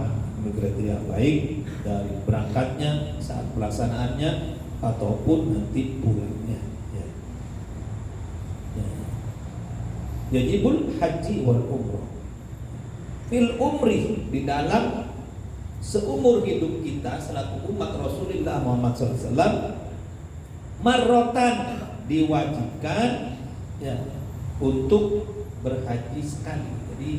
kriteria baik dari berangkatnya, saat pelaksanaannya ataupun nanti pulangnya. Yajibul haji wal umrah. Fil umri, di dalam seumur hidup kita selaku umat Rasulullah Muhammad SAW marrotan diwajibkan ya untuk berhaji sekali. Jadi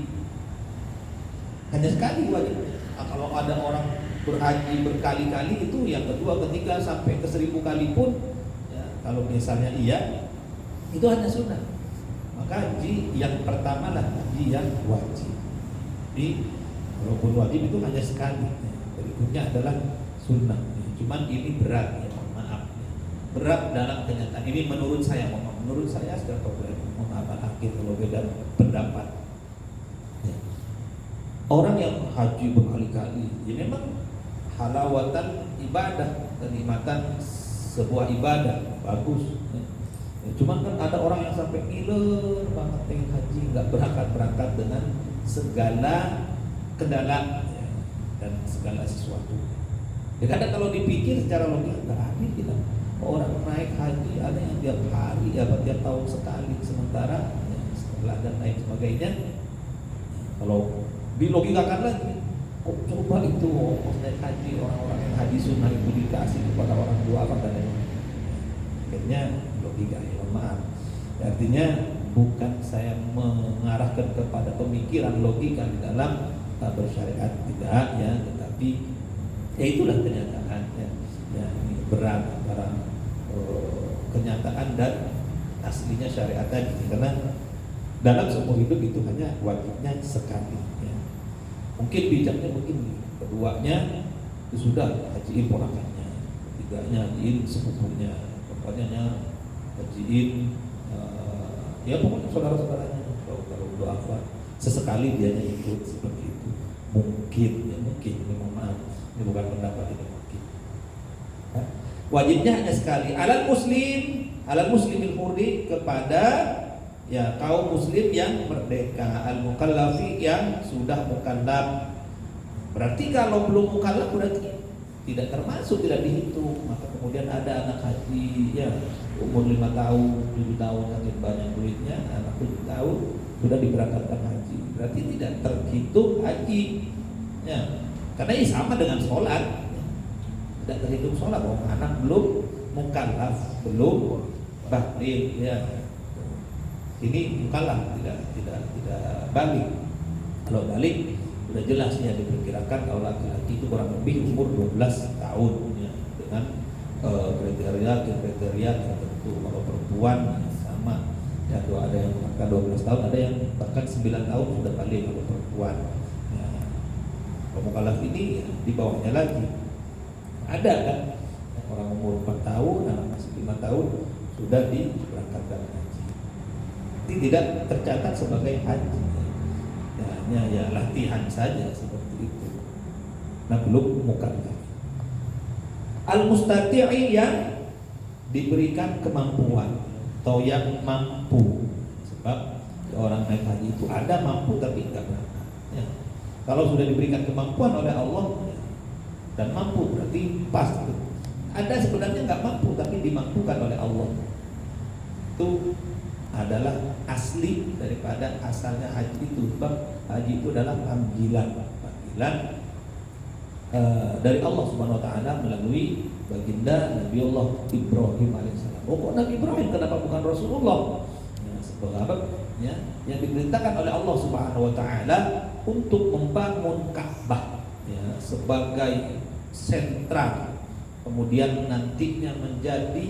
hanya sekali wajibnya. Nah, kalau ada orang berhaji berkali-kali itu yang kedua, ketiga sampai ke 1000 kali pun ya, kalau misalnya iya itu hanya sunnah. Maka haji yang pertama lah haji yang wajib. Jadi walaupun wajib itu hanya sekali, ya. Berikutnya adalah sunnah. Ya. Cuman ini berat ya, maaf. Ya. Berat dalam kenyataan. Ini menurut saya, menurut saya sudah problem. Mohon maaf akhir kalau beda pendapat. Ya. Orang yang haji berkali-kali, ya memang halawatan ibadah, kenikmatan sebuah ibadah bagus. Ya. Ya, cuman kan ada orang yang sampai ngiler banget pengen haji, nggak berangkat dengan segala kendala ya, dan segala sesuatu. Ya kadang kalau dipikir secara logis nggak adil kita. Orang naik haji ada yang tiap hari, apa tiap tahun sekali, sementara ya, setelah dan lain sebagainya. Kalau dilogikakan lagi, kok coba itu naik haji orang-orang yang haji sunnah itu dikasih kepada orang tua apa katanya? Akhirnya logika ya, maaf. Artinya bukan saya mengarahkan kepada pemikiran logika di dalam bersyariat, tidak ya, tetapi ya itulah kenyataan ya. Ya ini berat antara kenyataan dan aslinya syariat tadi, karena dalam seumur hidup itu hanya wajibnya sekali ya. Mungkin bijaknya mungkin keduanya itu sudah hajiin ponakannya, ketiganya hajiin sepupunya, keempatnya hajiin ya pokoknya saudara-saudaranya. Kalau udah apa sesekali dianya ikut seperti itu mungkin ya, mungkin ini mohon maaf, ini bukan pendapat, ini mungkin ya. Wajibnya hanya sekali alal muslimil hurri, kepada ya kaum muslim yang merdeka, al mukallafi yang sudah mukallaf. Berarti kalau belum mukallaf berarti tidak termasuk, tidak dihitung. Maka kemudian ada anak haji ya umur 5 tahun, 7 tahun saking banyak duitnya, anak 7 tahun sudah diberangkatkan haji, berarti tidak terhitung haji ya. Karena ini sama dengan sholat ya. Tidak terhitung sholat, anak belum mukallaf, belum baligh ya. Ini mukallaf, tidak balik. Kalau balik sudah jelas ya, diperkirakan kalau laki-laki itu kurang lebih umur 12 tahun ya, dengan kriteria tertentu. Kalau perempuan ya, sama ya, ada yang bahkan 12 tahun, ada yang bahkan 9 tahun sudah balik kalau perempuan ya. Kalau mukallaf ini ya, di bawahnya lagi ada kan orang umur 4 tahun, anak masih 5 tahun sudah diberangkatkan haji. Ini tidak tercatat sebagai haji ya, hanya ya latihan saja seperti itu. Nah belum mukallaf. Al-mustati'i yang diberikan kemampuan atau yang mampu. Sebab orang naik haji itu ada mampu tapi enggak berangkat ya. Kalau sudah diberikan kemampuan oleh Allah ya, dan mampu berarti pas. Ada sebenarnya enggak mampu tapi dimampukan oleh Allah. Itu adalah asli daripada asalnya haji itu. Sebab haji itu adalah panggilan dari Allah Subhanahu wa taala melalui baginda Nabiullah Ibrahim alaihissalam. Oh, kok Nabi Ibrahim, kenapa bukan Rasulullah? Ya, sebab ya, yang diperintahkan oleh Allah Subhanahu wa taala untuk membangun Ka'bah ya, sebagai sentra, kemudian nantinya menjadi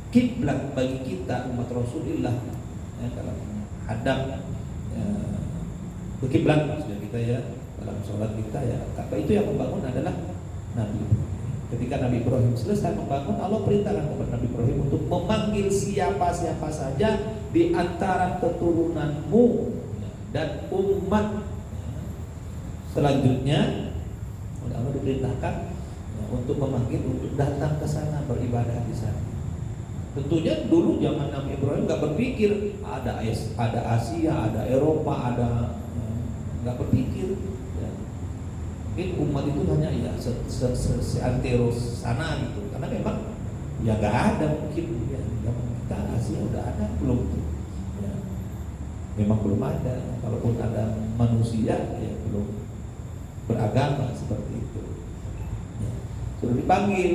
kiblat bagi kita umat Rasulullah ya, dalam hadap ya, berkiblat maksudnya kita ya, dalam sholat kita ya. Ka'bah itu yang membangun adalah Nabi Ibrahim. Ketika Nabi Ibrahim selesai membangun, Allah perintahkan kepada Nabi Ibrahim untuk memanggil siapa-siapa saja di antara keturunanmu dan umat. Selanjutnya Allah diperintahkan untuk memanggil, untuk datang ke sana beribadah di sana. Tentunya dulu zaman Nabi Ibrahim nggak berpikir ada Asia, ada Eropa, nggak berpikir. Ya. Mungkin umat itu hanya ya seantero sana gitu, karena memang ya nggak ada mungkin ya, kita Asia udah ada belum? Ya. Memang belum ada. Kalaupun ada manusia ya belum beragama seperti itu. Ya. Sudah dipanggil.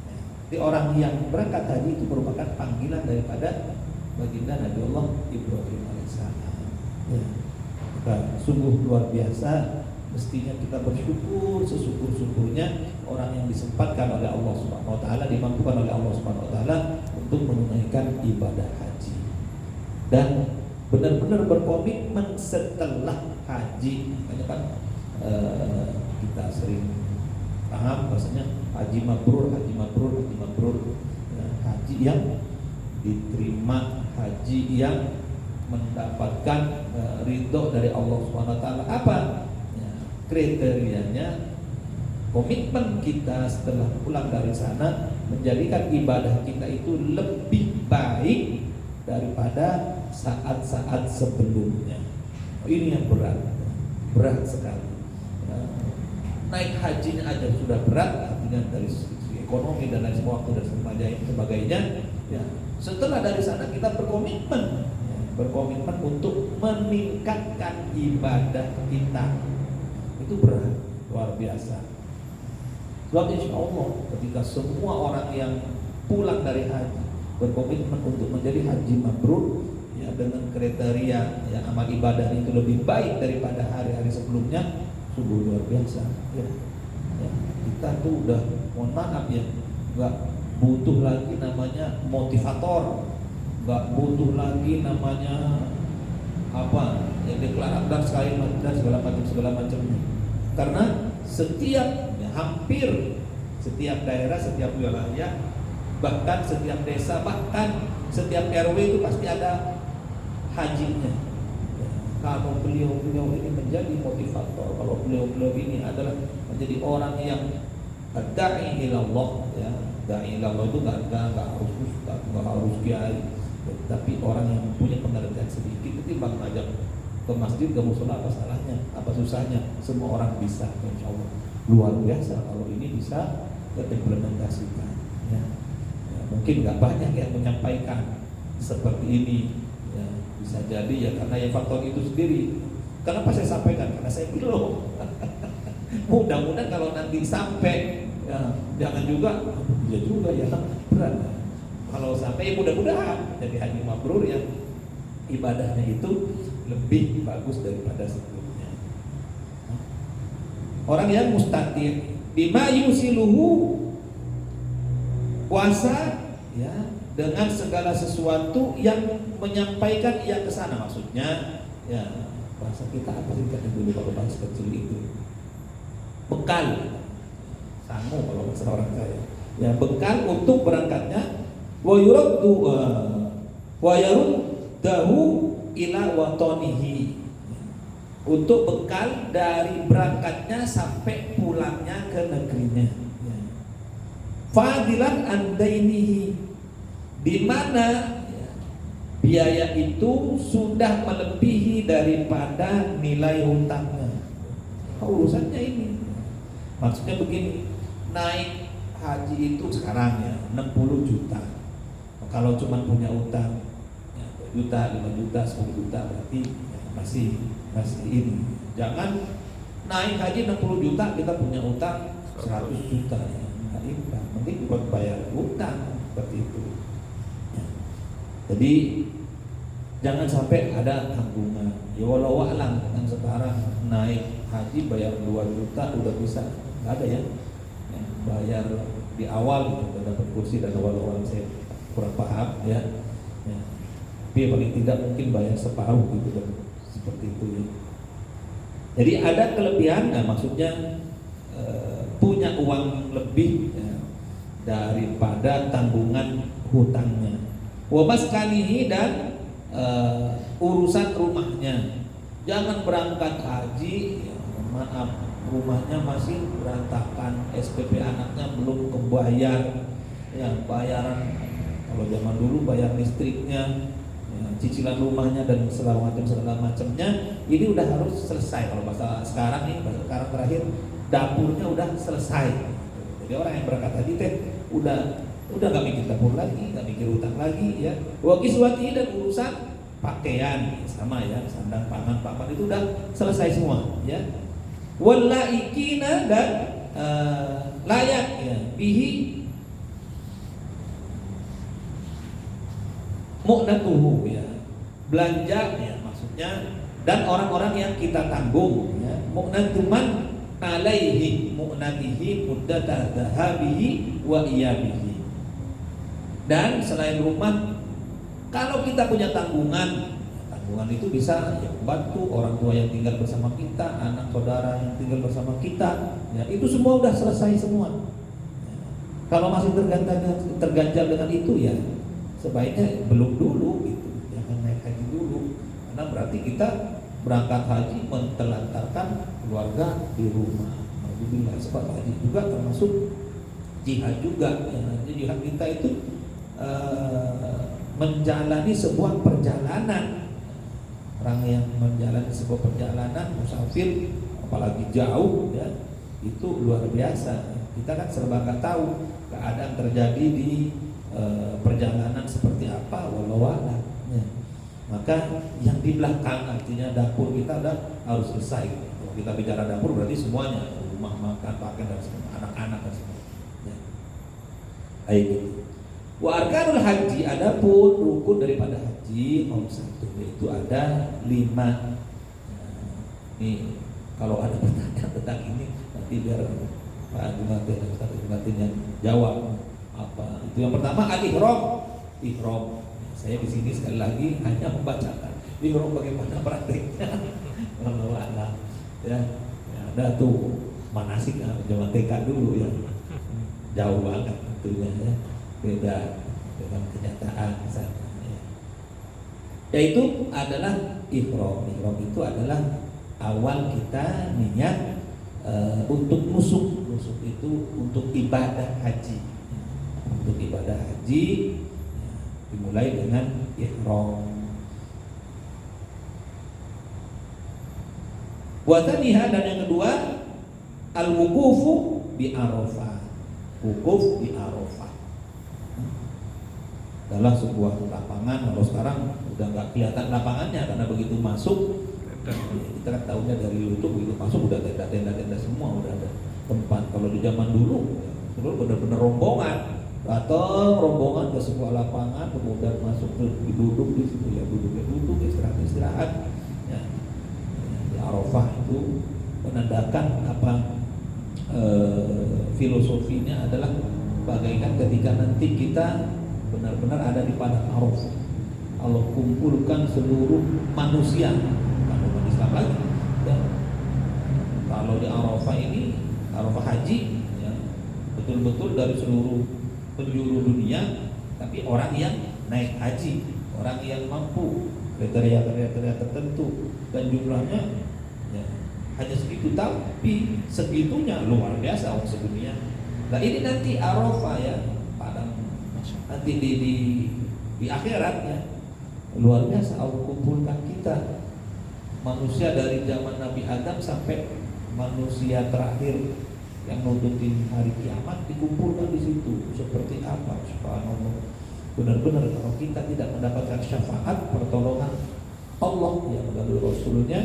Ya. Jadi orang yang berangkat haji itu merupakan panggilan daripada baginda Nabi Allah Ibrahim alaihissalam. Ya. Maka sungguh luar biasa. Mestinya kita bersyukur sesyukur-syukurnya orang yang disempatkan oleh Allah Subhanahu wa taala, dimampukan oleh Allah Subhanahu wa taala untuk menunaikan ibadah haji. Dan benar-benar berkomitmen setelah haji. Makanya kan kita sering paham bahasanya haji mabrur, haji mabrur, haji mabrur. Ya, haji yang diterima, haji yang mendapatkan ridho dari Allah Subhanahu wa taala. Apa? Kriterianya komitmen kita setelah pulang dari sana menjadikan ibadah kita itu lebih baik daripada saat-saat sebelumnya. Ini yang berat sekali. Naik hajinya aja sudah berat, artinya dari segi ekonomi dan lain semua waktu dan sebagainya. Ya, setelah dari sana kita berkomitmen untuk meningkatkan ibadah kita. Itu berat, luar biasa. Sebab insya Allah ketika semua orang yang pulang dari haji berkomitmen untuk menjadi haji mabrur, ya, dengan kriteria ya, amal ibadah itu lebih baik daripada hari-hari sebelumnya, sungguh luar biasa. Ya. Ya, kita tuh udah, mohon maaf ya, nggak butuh lagi namanya motivator, nggak butuh lagi namanya apa yang deklarasi dan segala macamnya. Karena setiap hampir setiap daerah, setiap wilayah, bahkan setiap desa, bahkan setiap RW itu pasti ada hajinya. Ya, kalau beliau ini menjadi motivator, kalau beliau ini adalah menjadi orang yang da'i ilallah, ya, da'i ilallah itu nggak harus ustaz, nggak harus kiai, tapi orang yang punya pengertian sedikit ketimbang ngajak ke masjid, ke musola, apa salahnya, apa susahnya, semua orang bisa, insya Allah. Luar biasa kalau ini bisa diimplementasikan. Ya. Ya, mungkin nggak banyak yang menyampaikan seperti ini. Ya, bisa jadi ya karena yang faktor itu sendiri. Kenapa saya sampaikan? Karena saya belum. Mudah-mudahan kalau nanti sampai, ya, jangan juga, ya juga ya berat. Kalau sampai, ya mudah-mudahan jadi haji mabrur yang ibadahnya itu lebih bagus daripada sebelumnya. Orang yang mustatir bima yusiluhu, puasa ya dengan segala sesuatu yang menyampaikan ia ke sana. Maksudnya ya bahasa kita apa sih kan dulu kalau bahasa kecil itu bekal, sangu kalau bahasa orang kaya ya, bekal untuk berangkatnya. Wa yuraddu wa yaruddahu ila watonihi, untuk bekal dari berangkatnya sampai pulangnya ke negerinya. Ya. Fadilan andainihi, di mana ya, biaya itu sudah melebihi daripada nilai hutangnya. Urusannya ini, maksudnya begini, naik haji itu sekarang ya 60 juta. Kalau cuma punya utang ya, 2 juta, 5 juta, 10 juta berarti ya, masih ini. Jangan naik haji 60 juta kita punya utang 100 juta ya. Nah, imbang. Mending buat bayar utang seperti itu. Ya. Jadi jangan sampai ada tanggungan. Ya walau alam kan sekarang naik haji bayar 2 juta udah bisa. Enggak ada ya. Ya, bayar di awal gitu, dapat kursi dan awal-awal saya kurang paham ya. Ya. Tapi paling tidak mungkin bayar separuh gitu kan, seperti itu ya. Jadi ada kelebihan, nah, maksudnya punya uang lebih ya, daripada tanggungan hutangnya. Wa maskanihi, dan urusan rumahnya. Jangan berangkat haji, ya, maaf, rumahnya masih berantakan, SPP anaknya belum kebayar, ya bayaran kalau zaman dulu bayar listriknya, ya, cicilan rumahnya dan segala macamnya, ini udah harus selesai. Kalau bahasa sekarang nih, bahasa sekarang terakhir, dapurnya udah selesai. Jadi orang yang berangkat haji teh udah nggak mikir dapur lagi, nggak mikir utang lagi, ya. Wa kiswati, dan urusan pakaian sama ya, sandang pangan papan itu udah selesai semua, ya. Walaikina dan layak ya bihi mu'natuhu ya, belanja ya maksudnya, dan orang-orang yang kita tanggung ya, mu'natuman alaihi mu'natihi muddata dhahabihi wa iyabihi. Dan selain rumah, kalau kita punya tanggungan itu bisa ya membantu orang tua yang tinggal bersama kita, anak saudara yang tinggal bersama kita ya, itu semua udah selesai semua ya. Kalau masih terganjal dengan itu ya sebaiknya belum dulu gitu, jangan naik haji dulu, karena berarti kita berangkat haji mentelantarkan keluarga di rumah. Alhamdulillah, sebab haji juga termasuk jihad juga ya. Jadi jihad kita itu menjalani sebuah perjalanan. Orang yang menjalani sebuah perjalanan musafir apalagi jauh ya, itu luar biasa. Kita kan serba nggak tahu keadaan terjadi di perjalanan seperti apa, wallahu a'lam ya. Maka yang di belakang artinya dapur kita harus selesai. Kalau kita bicara dapur berarti semuanya, rumah makan, pakaian dan semua, anak-anak dan semua ya. Baik gitu. Wa arkanul haji, adapun rukun daripada haji satu, yaitu ada 5. Nih kalau ada pertanyaan tentang ini nanti biar Pak Jumatin dan Ustaz Jumatin yang jawab apa itu. Yang pertama al-ihram. Saya di sini sekali lagi hanya membacakan ihram bagaimana prakteknya. Wallahu a'lam ya. Ada tuh manasik zaman TK dulu ya, jauh banget tentunya ya, beda dengan kenyataan misalnya ya. Yaitu adalah ihram. Ihram itu adalah awal kita niat untuk nusuk itu untuk ibadah haji. Untuk ibadah haji ya, dimulai dengan ihram. Wataniha, dan yang kedua al-wuqufu bi Arafah. Wukuf di Arafah adalah sebuah lapangan. Kalau sekarang udah nggak kelihatan lapangannya karena begitu masuk kita kan tahunya dari YouTube, begitu masuk udah tenda-tenda semua, udah ada tempat. Kalau di zaman dulu benar-benar rombongan, datang rombongan ke sebuah lapangan, kemudian masuk duduk di situ ya, duduk istirahat ya. Di Arafah itu menandakan apa, filosofinya adalah bagaikan ketika nanti kita benar-benar ada di padang Arafah, Allah kumpulkan seluruh manusia, bukan umat Islam lagi ya. Kalau di Arafah ini, Arafah haji ya, betul-betul dari seluruh penjuru dunia, tapi orang yang naik haji, orang yang mampu kriteria tertentu, dan jumlahnya ya, hanya segitu, tapi segitunya luar biasa orang sedunia. Nah ini nanti Arafah ya, padang nanti di akhirat ya, luar biasa Allah kumpulkan kita manusia dari zaman Nabi Adam sampai manusia terakhir yang nututin hari kiamat, dikumpulkan di situ. Seperti apa? Subhanallah. Benar-benar kalau kita tidak mendapatkan syafaat pertolongan Allah yang melalui Rasulnya,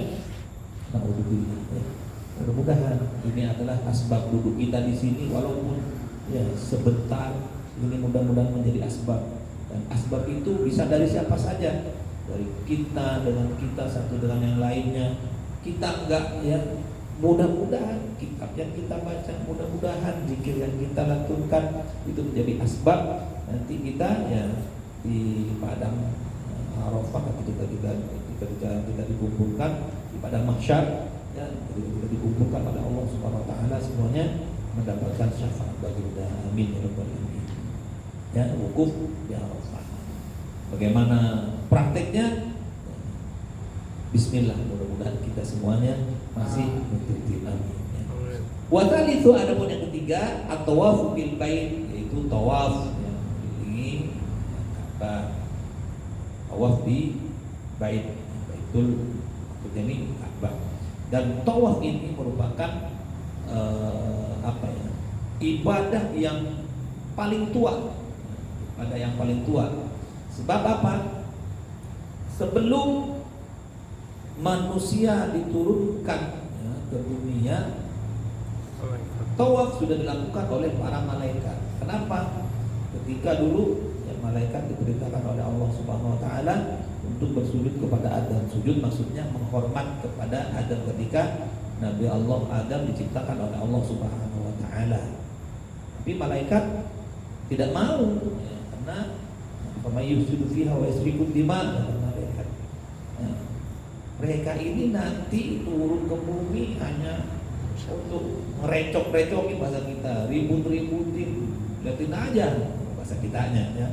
mudah-mudahan ini adalah asbab duduk kita di sini walaupun ya sebentar, ini mudah-mudahan menjadi asbab. Dan asbab itu bisa dari siapa saja, dari kita dengan kita, satu dengan yang lainnya. Kita enggak ya, mudah-mudahan kitab yang kita baca, mudah-mudahan zikir yang kita lakukan itu menjadi asbab nanti kita ya di padang Arafah ketika kita dikumpulkan di padang mahsyar ya, kita dikumpulkan pada Allah Subhanahu wa taala, semuanya mendapatkan syafaat bagi kita. Amin ya rabbal alamin. Ya, wukuf di Arafah. Bagaimana prakteknya? Bismillah, mudah-mudahan kita semuanya masih mengikuti. Amin. Wa tsalitsu, adapun yang ketiga, at-tawaf bil bait, yaitu tawaf yang mengelilingi Ka'bah. Tawaf di bait, Baitul maksudnya ini Ka'bah. Dan tawaf ini merupakan apa ya? Ibadah yang paling tua. Ibadah yang paling tua. Sebab apa? Sebelum manusia diturunkan ya, ke dunia, tawaf sudah dilakukan oleh para malaikat. Kenapa? Ketika dulu ya, malaikat diperintahkan oleh Allah Subhanahu wa taala untuk bersujud kepada Adam. Sujud maksudnya menghormat kepada Adam ketika Nabi Allah Adam diciptakan oleh Allah Subhanahu wa taala. Tapi malaikat tidak mau ya, karena kama yusidu fiha wa yasriku dima, malaikat. Nah, mereka ini nanti turun ke bumi hanya untuk merecok-recokin bahasa kita, ribut-ributin, liatin aja bahasa kitanya ya.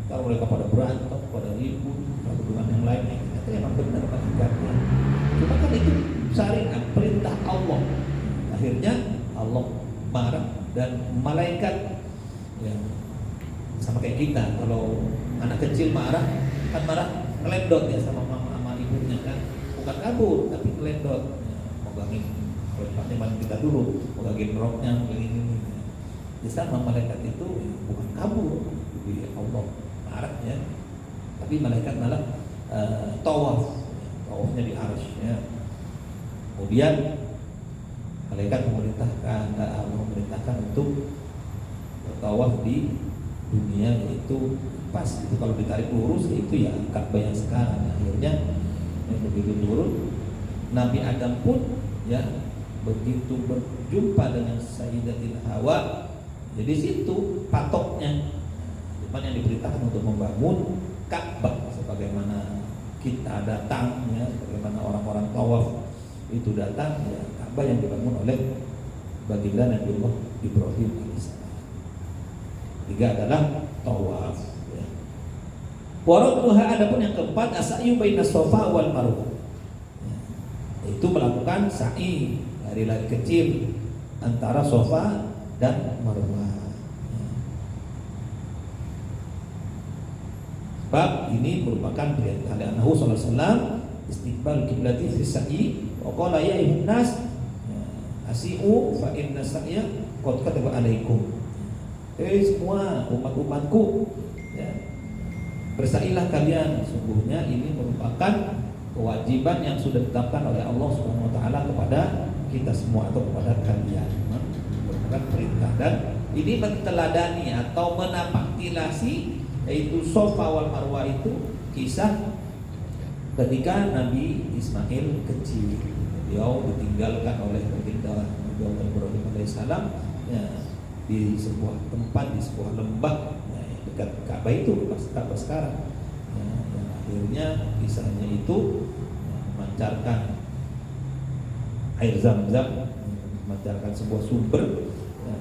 Kalau mereka pada berantem, pada ribut, satu dengan yang lain, itu memang benar hakikatnya. Cuma kan itu syariat perintah Allah. Akhirnya Allah marah dan malaikat ya, sama kayak kita. Kalau anak kecil marah, kan marah ngelendot ya sama mama sama ibunya kan, bukan kabur tapi ngelendot. Ya, megangin, kalau tempatnya mana kita dulu, megangin roknya, megangin ini. Di sama malaikat itu ya, bukan kabur, jadi Allah marah ya. Tapi malaikat malah tawaf, tawafnya di arsy ya. Kemudian malaikat memerintahkan untuk bertawaf di dunia, yaitu pas itu kalau ditarik lurus itu ya Ka'bah yang sekarang. Akhirnya yang begitu turun Nabi Adam pun ya begitu berjumpa dengan Sayyidatina Hawa, jadi situ patoknya. Cuman yang diberitakan untuk membangun Ka'bah sebagaimana kita datang ya, bagaimana orang-orang tawaf itu datang ya, Ka'bah yang dibangun oleh baginda Nabiullah Ibrahim alaihissalam. Tiga adalah tawaf ya. Waradduha, adapun yang keempat as-sa'yu baina Shafa wal Marwah ya, itu melakukan sa'i, lari-lari kecil antara Shafa dan Marwah. Bab ini merupakan perintah dari Nabi sallallahu alaihi wasallam istiqbal kiblati fi sa'i wa qala ya ayyuhan nas asi'u fa inna sa'ya qad kataba alaikum. Semua umat-umatku ya, bersailah kalian, sungguhnya ini merupakan kewajiban yang sudah ditetapkan oleh Allah Subhanahu wa taala kepada kita semua atau kepada kalian. Merupakan perintah dan ini menteladani atau menapaktilasi yaitu Shafa wal Marwah itu kisah ketika Nabi Ismail kecil, beliau ditinggalkan oleh baginda Nabi Ibrahim alaihissalam ya, di sebuah tempat, di sebuah lembah ya, dekat Ka'bah itu, Ka'bah sekarang ya, yang akhirnya kisahnya itu ya, memancarkan air Zam-Zam, memancarkan sebuah sumber ya,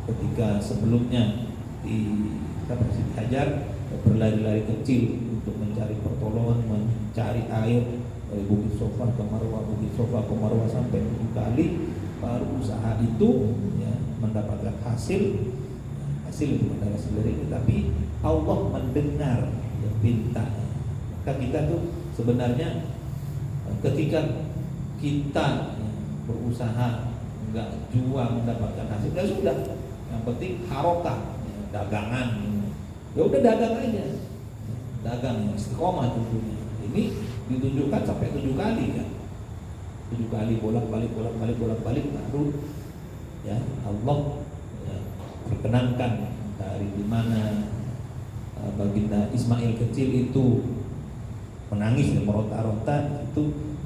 ketika sebelumnya di Siti Hajar berlari-lari kecil untuk mencari pertolongan, mencari air dari Bukit Shafa ke Marwah, Bukit Shafa ke Marwah sampai 7 kali, baru usaha itu ya, mendapatkan hasil itu adalah sendiri. Tapi Allah mendengar ya, perintahnya. Maka kita tuh sebenarnya ketika kita ya, berusaha nggak jual mendapatkan hasil, ya sudah, yang penting harokah ya, dagangan. Ya udah dagang aja, dagang istiqomah tentunya. Ini ditunjukkan sampai 7 kali kan, 7 kali bolak-balik baru ya Allah ya, perkenankan dari dimana baginda Ismail kecil itu menangis dan meronta-ronta itu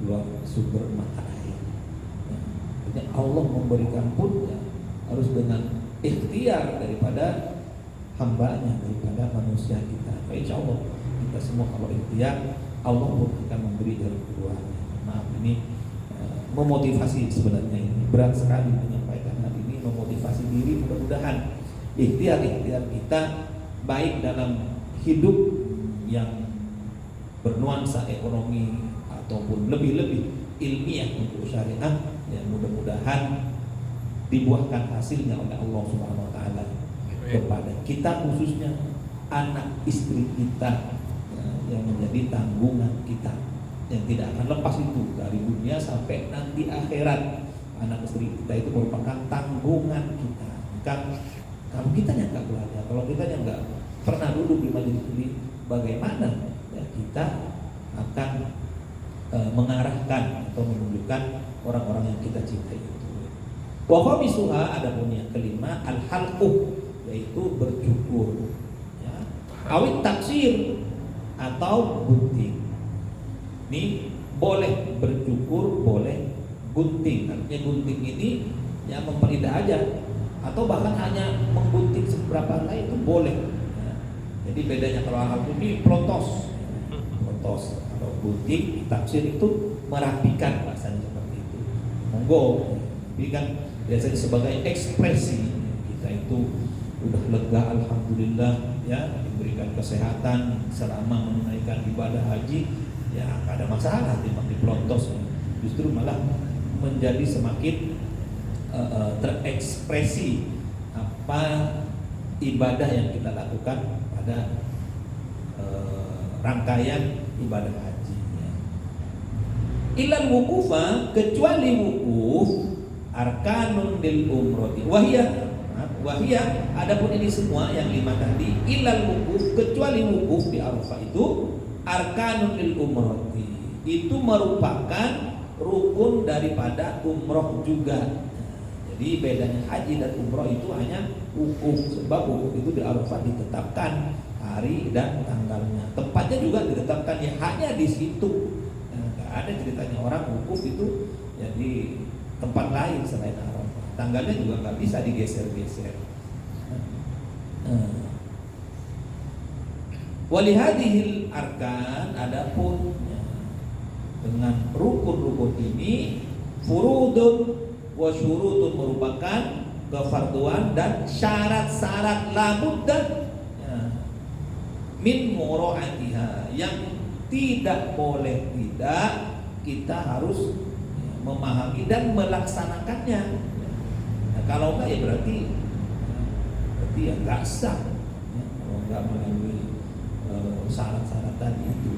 dua sumber mata air. Ya, jadi Allah memberikan pun ya, harus dengan ikhtiar daripada hambanya, daripada manusia kita. Insya Allah kita semua kalau ikhtiar, Allah pun akan memberi jalan keluarnya. Maaf ini memotivasi sebenarnya, ini berat sekali menyampaikan hal ini, memotivasi diri. Mudah-mudahan ikhtiar kita baik dalam hidup yang bernuansa ekonomi ataupun lebih ilmiah untuk syariat, ya mudah-mudahan dibuahkan hasilnya oleh Allah Subhanahu wa taala kepada kita, khususnya anak istri kita ya, yang menjadi tanggungan kita, yang tidak akan lepas itu dari dunia sampai nanti akhirat. Anak istri kita itu merupakan tanggungan kita. Kan kalau kita yang nggak belajar, kalau kita yang nggak pernah duduk di majelis ini, bagaimana ya, kita akan mengarahkan atau menunjukkan orang-orang yang kita cintai itu. Wa khamisuha, adapun yang kelima, al-halqu, yaitu bercukur, ya. Awit taksir atau gunting. Ini boleh bercukur, boleh gunting. Artinya gunting ini ya memperindah aja, atau bahkan hanya menggunting seberapa helai itu boleh, ya. Jadi bedanya kalau al-halqu ini plotos. Kalau gunting taksir itu merapikan, bahasanya seperti itu. Monggo, ini kan biasanya sebagai ekspresi kita itu udah lega, alhamdulillah, ya, diberikan kesehatan selama menunaikan ibadah haji, ya nggak ada masalah dipelontos, justru malah menjadi semakin terekspresi apa ibadah yang kita lakukan pada rangkaian ibadah haji, ya. Ilal wukufa, kecuali wukuf, arkanun lil umrati wahia, adapun ini semua yang 5 tadi, ilal wukuf, kecuali wukuf di Arafah itu arkanun lil umrati, itu merupakan rukun daripada umroh juga. Jadi bedanya haji dan umroh itu hanya wukuf, sebab wukuf itu di Arafah ditetapkan hari dan tanggalnya, tempatnya juga ditetapkan, ya hanya di situ. Nggak ada ceritanya orang wukuf itu ya di tempat lain selain Arafah, tanggalnya juga nggak bisa digeser-geser. Walihadihil arkan, adapun ya, dengan rukun-rukun ini, furudun wa syurutun, merupakan kefarduan dan syarat-syarat labuddan min mura'atiha, yang tidak boleh tidak kita harus memahami dan melaksanakannya. Nah, kalau enggak ya berarti ya enggak sah, ya, kalau enggak melalui syarat-syarat tadi itu.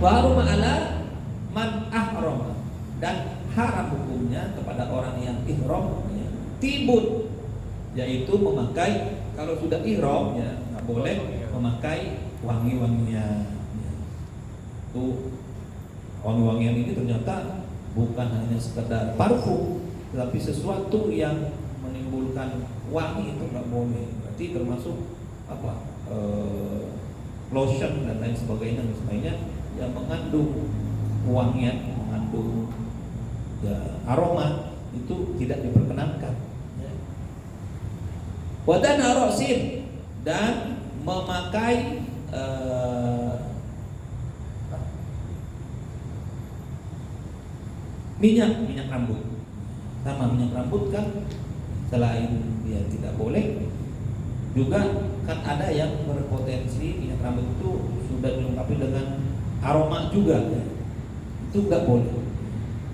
Baru ma'ala man ahram, dan haram hukumnya kepada orang yang ihram, ya, tibun, yaitu memakai, kalau sudah ihram ya nggak boleh memakai wangi-wangian. Itu wangi-wangian ini ternyata bukan hanya sekedar parfum, tetapi sesuatu yang menimbulkan wangi itu nggak boleh. Berarti termasuk apa? Lotion dan lain sebagainya, yang mengandung wangian, mengandung ya, aroma, itu tidak diperkenankan. Ya. Wadana rosin, dan memakai minyak rambut. Sama minyak rambut kan selain dia tidak boleh, juga kan ada yang berpotensi minyak rambut itu sudah dilengkapi dengan aroma juga, ya. Itu nggak boleh.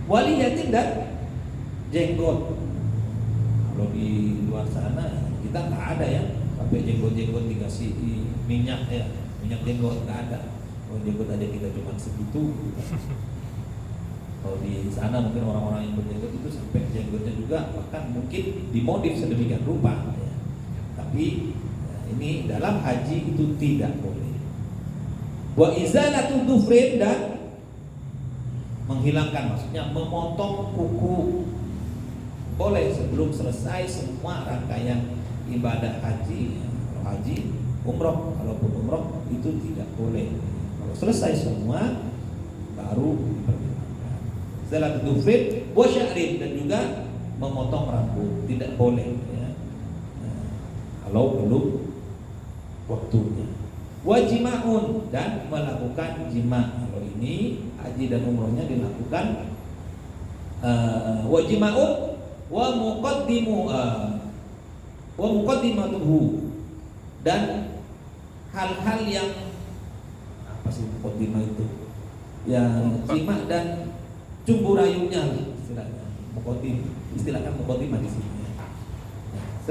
Waliyatin dan jenggot. Kalau di luar sana kita nggak ada ya sampai jenggot dikasih minyak, ya, minyak jenggot nggak ada. Kalau jenggot aja kita cuma segitu. Kalau di sana mungkin orang-orang yang berjenggot itu sampai jenggotnya juga bahkan mungkin dimodif sedemikian rupa, ya. Tapi ya, ini dalam haji itu tidak boleh. Wa izalatu dhufrin, dan menghilangkan, maksudnya memotong kuku, boleh sebelum selesai semua rangkaian ibadah haji. Kalau haji, umroh, kalaupun umroh itu tidak boleh. Kalau selesai semua baru diperbolehkan. Zalat dhufrin wa sya'rin, dan juga memotong rambut tidak boleh, ya. Nah, kalau belum waktunya. Wajima'un, dan melakukan jima'. Kalau ini haji dan umrohnya dilakukan wajima'un wa muqaddimatuhu, dan hal-hal yang apa sih muqaddimah itu? Yang jima' dan cumbu rayunya, istilahnya muqaddim, istilahkan muqaddimah di sini, ya.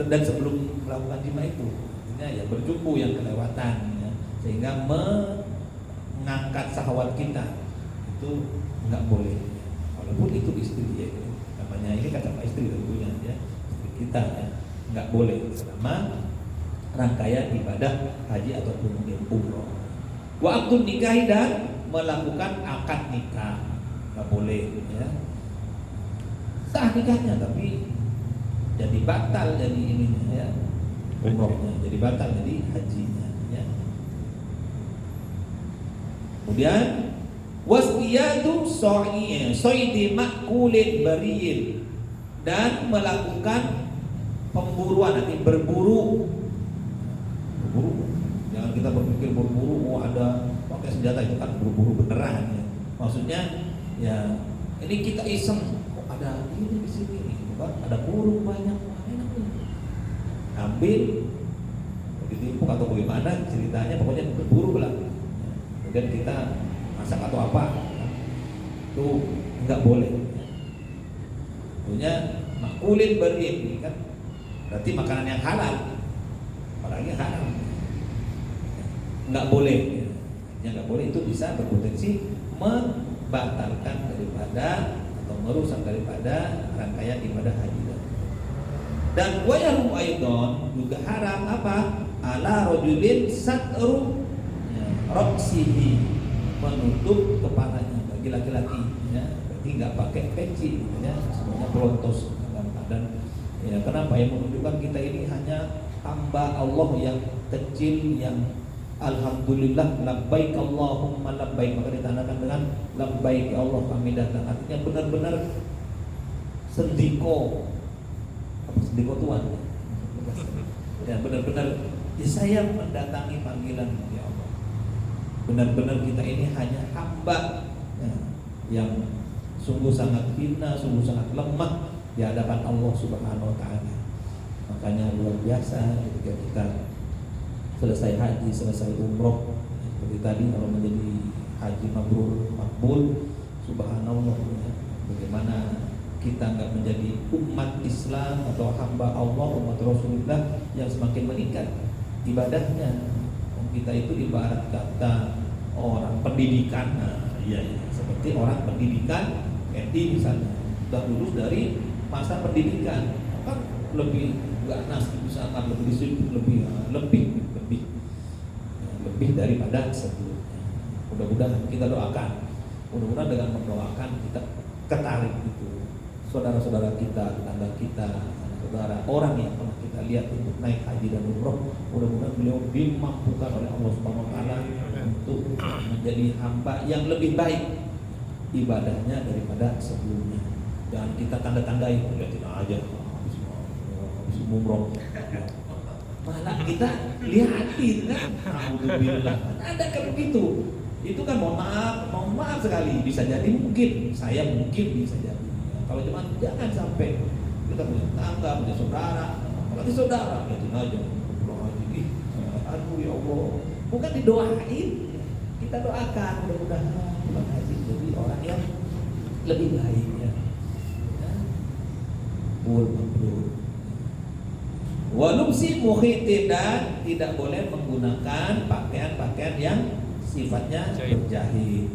Dan sebelum melakukan jima itu, artinya ya bercumbu yang kelewatan, ya, sehingga mengangkat syahwat kita itu nggak boleh, walaupun itu istri, ya, namanya ini kata Pak istri tentunya, ya, istri kita, ya, nggak boleh selama rangkaian ibadah haji ataupun umroh. Wa aqdun nikah, dan melakukan akad nikah nggak boleh, ya. sah nikahnya tapi jadi batal jadi ininya ya, umrohnya jadi batal jadi hajinya ya. Kemudian wasqiyatu soidi makulin bariin, dan melakukan pemburuan, nanti berburu. Jangan kita berpikir berburu ada pakai senjata, itu kan berburu beneran ya. Maksudnya ya ini kita iseng, kok ada ini di sini, gitu kan? Ada burung banyak, wah enak nih. Ambil, ditimpuk atau bagaimana ceritanya, pokoknya berburu lah. Kemudian kita masak atau apa, itu nggak boleh. Punya makulin berin kan, berarti makanan yang halal, apalagi haram, nggak boleh. Yang nggak boleh itu bisa berpotensi membatalkan daripada atau merusak daripada rangkaian ibadah haji. Dan wayarum aidon, juga haram apa? Ala rojulin satru roksihi, menutup kepalanya bagi laki-laki ya, berarti nggak pakai peci ya, semuanya pelontos dalam keadaan ya. Kenapa? Yang menunjukkan kita ini hanya hamba Allah yang kecil, yang alhamdulillah labbaik Allahumma labbaik, maka ditandai dengan labbaik ya Allah kami datang, artinya benar-benar sendiko, apa sendiko Tuhan ya, benar-benar ya, saya mendatangi panggilan ya Allah. Benar-benar kita ini hanya hamba ya, yang sungguh sangat hina, sungguh sangat lemah di hadapan Allah Subhanahu wa taala. Makanya luar biasa ketika kita selesai haji, selesai umroh, seperti tadi kalau menjadi haji mabrur makbul, subhanallah ya, bagaimana kita nggak menjadi umat Islam atau hamba Allah, umat Rasulullah yang semakin meningkat ibadahnya. Kita itu ibarat kata orang pendidikan, nah, iya, seperti orang pendidikan MD misalnya, sudah lulus dari masa pendidikan, kan lebih ganas, sangat lebih disiplin, lebih daripada sebelumnya. Mudah-mudahan kita doakan, mudah-mudahan dengan mendoakan kita ketarik itu saudara-saudara kita, tetangga kita, saudara orang yang pernah kita lihat untuk naik haji dan umroh, mudah-mudahan beliau dimampukan oleh Allah Subhanahu wa taala untuk menjadi hamba yang lebih baik ibadahnya daripada sebelumnya. Jangan kita tanda-tandai, lihatin aja habis umroh. Malah kita lihatin kan, alhamdulillah. Ada kan begitu. Itu kan mohon maaf sekali, bisa jadi mungkin saya bisa jadi. Kalau cuma jangan sampai kita punya tangga, punya saudara, apalagi saudara, lihatin aja, aduh ya Allah, bukan didoain, kita doakan mudah-mudahan pulang haji jadi orang yang lebih baik ya. Walubsi muhitin, dan tidak boleh menggunakan pakaian-pakaian yang sifatnya berjahit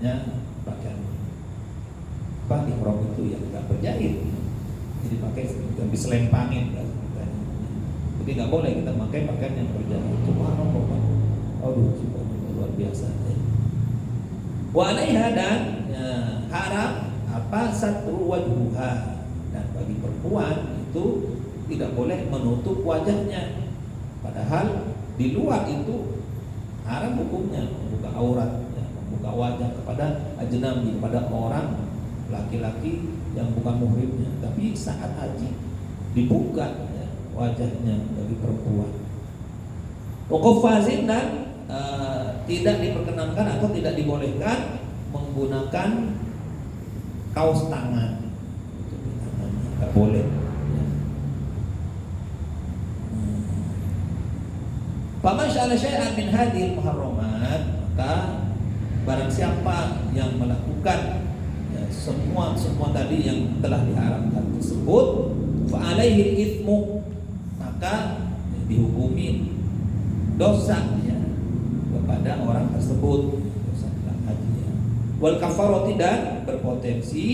ya, pakaian ihram itu yang nggak berjahit, jadi pakai lebih selempangin kan. Jadi nggak boleh kita pakai pakaian yang berjahit. Subhanallah, aduh luar biasa ya. Wa alaiha, dan ya, haram apa satru wajhuha, dan bagi perempuan itu tidak boleh menutup wajahnya, padahal di luar itu haram hukumnya membuka aurat ya, membuka wajah kepada ajnabi, kepada orang laki-laki yang bukan muhrimnya. Tapi saat haji dibuka ya, wajahnya bagi perempuan. Waqafazin, dan tidak diperkenankan atau tidak dibolehkan menggunakan kaos tangan, nggak boleh. Faman sya'ala syai'an min hadhil muharramat, maka barang siapa yang melakukan ya, semua tadi yang telah diharamkan tersebut, fa alaihi itsmu, maka ya, dihukumi dosa ya, kepada orang tersebut, dosa dalam haji ya. Wal kafarati, dan berpotensi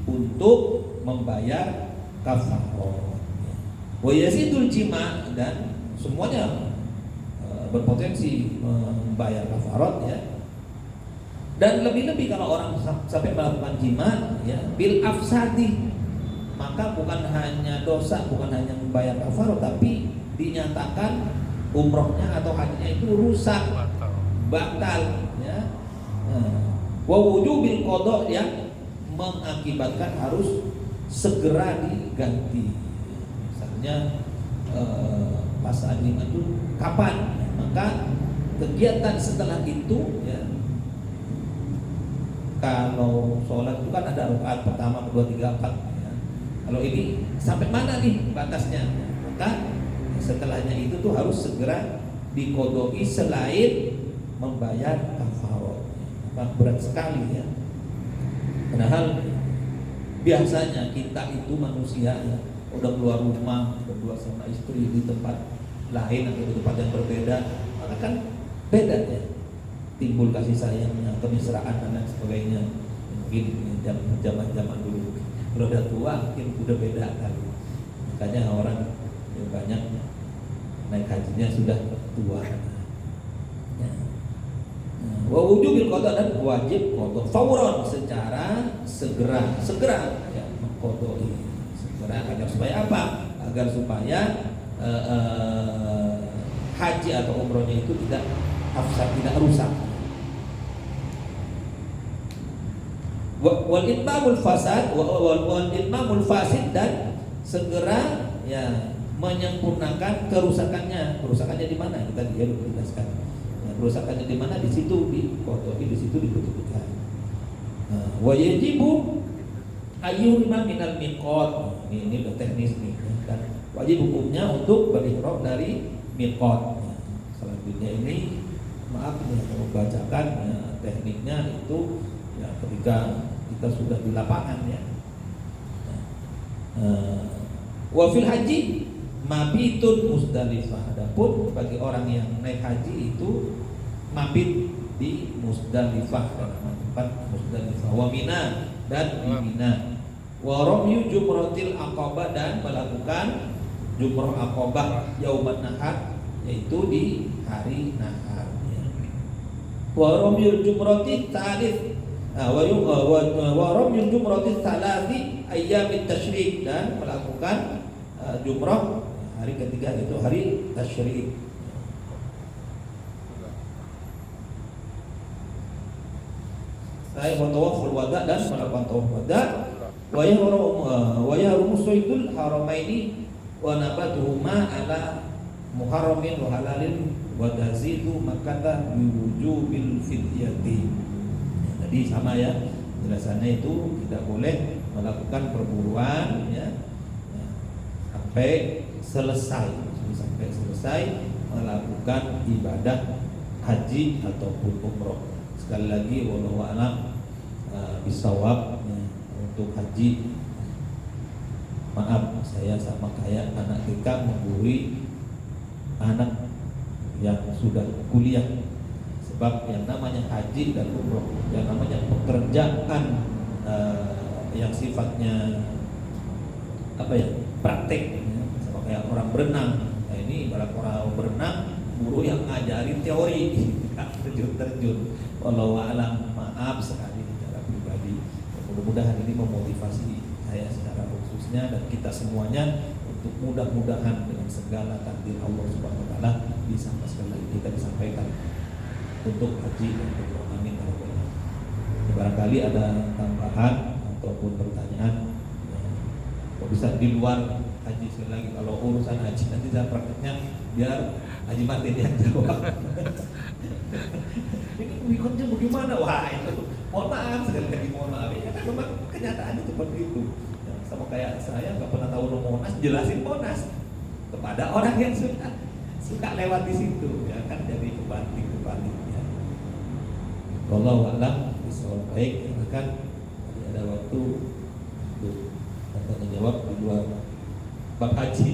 untuk membayar kafarah. Wa yazidul jima', dan semuanya berpotensi membayar kafarat ya. Dan lebih-lebih kalau orang sampai melakukan jima ya bil afsadi, maka bukan hanya dosa, bukan hanya membayar kafarah, tapi dinyatakan umrohnya atau hajinya itu rusak, batal ya. Wa wujubil qada yang mengakibatkan harus segera diganti. Misalnya pas jima itu kapan? Maka kegiatan setelah itu ya, kalau sholat itu kan ada rakaat pertama, kedua, tiga, empat ya. Kalau ini sampai mana nih batasnya? Maka setelahnya itu tuh harus segera dikodoi selain membayar kafarah. Berat sekali ya. Padahal biasanya kita itu manusia ya, udah keluar rumah, berdua sama istri di tempat lain atau di tempat yang berbeda, maka kan beda ya, timbul kasih sayangnya, kemesraan dan lain sebagainya. Mungkin zaman dulu, kalau udah tua mungkin udah beda kan. Makanya orang ya banyak naik hajinya sudah tua. Ya. Wa wujubil qada, dan wajib qada fauron, secara segera ya, mengqadai segera. Agar supaya apa? Agar supaya haji atau umrohnya itu tidak afsad, tidak rusak. Wal itmamul fasad wal itmamul fasid, dan segera ya menyempurnakan kerusakannya. Kerusakannya di mana? Kita dia jelaskan. Nah, kerusakannya di mana? Di situ dikotori, di situ dibetulkan. Wa yajibu ayyuhuma minal miqat. Ini udah teknis nih kan. Wajib hukumnya untuk berihram dari miqat. Selanjutnya ini maaf ya, kalau membacakan ya, tekniknya itu ya ketika kita sudah di lapangan ya. Wa fil haji mabitun Musdalifah. Adapun bagi orang yang naik haji itu mabit di Musdalifah, tempat Musdalifah. Wa Mina, dan di Mina. Wa ramyu jumratil aqabah, dan melakukan jumrah aqabah yauman nahar, yaitu di hari nahar ya. Wa ramyul jumratit tsalits wa ramyul jumratit tsalati ayyamit tasyrik, dan melakukan jumrah hari ketiga, itu hari tasyrik. Saya tawaful wada, dan melakukan tawaf wada. Wa yahrumu saydul haramaini wa nabatuhuma ala muharramin wa halalin wa tazidu makata biwujubil fidyati. Jadi sama ya, jelasannya itu tidak boleh melakukan perburuan ya, sampai selesai melakukan ibadah haji ataupun umroh. Sekali lagi wallahu a'lam bisawab ya, untuk haji. Maaf, saya sama kayak anak TK menggurui anak yang sudah kuliah. Sebab yang namanya haji dan umroh, yang namanya pekerjaan yang sifatnya apa ya, praktek ya, sama kayak orang berenang. Nah ini ibarat orang berenang, guru yang ngajarin teori, terjun. Wallahu a'lam, maaf sekali secara pribadi. Mudah-mudahan ini memotivasi saya secara khususnya dan kita semuanya untuk mudah-mudahan dengan segala takdir Allah Subhanahu wa taala bisa sekali lagi kita disampaikan untuk haji dan umroh. Amin ya rabbal alamin. Barangkali ada tambahan ataupun pertanyaan ya, bisa di luar haji. Sekali lagi, kalau urusan haji nanti saya prakteknya biar Haji Martin yang jawab. Ini mikotnya bagaimana? Wah itu mohon maaf, sekali lagi mohon maaf ya, kan memang kenyataannya seperti itu ya, sama kayak saya nggak pernah tahu Monas, jelasin Monas kepada orang yang suka lewat di situ ya, kan jadi kebalik ya. Wallahu a'lam bishawab. Baik, kan ada waktu untuk tanya jawab di luar bab haji.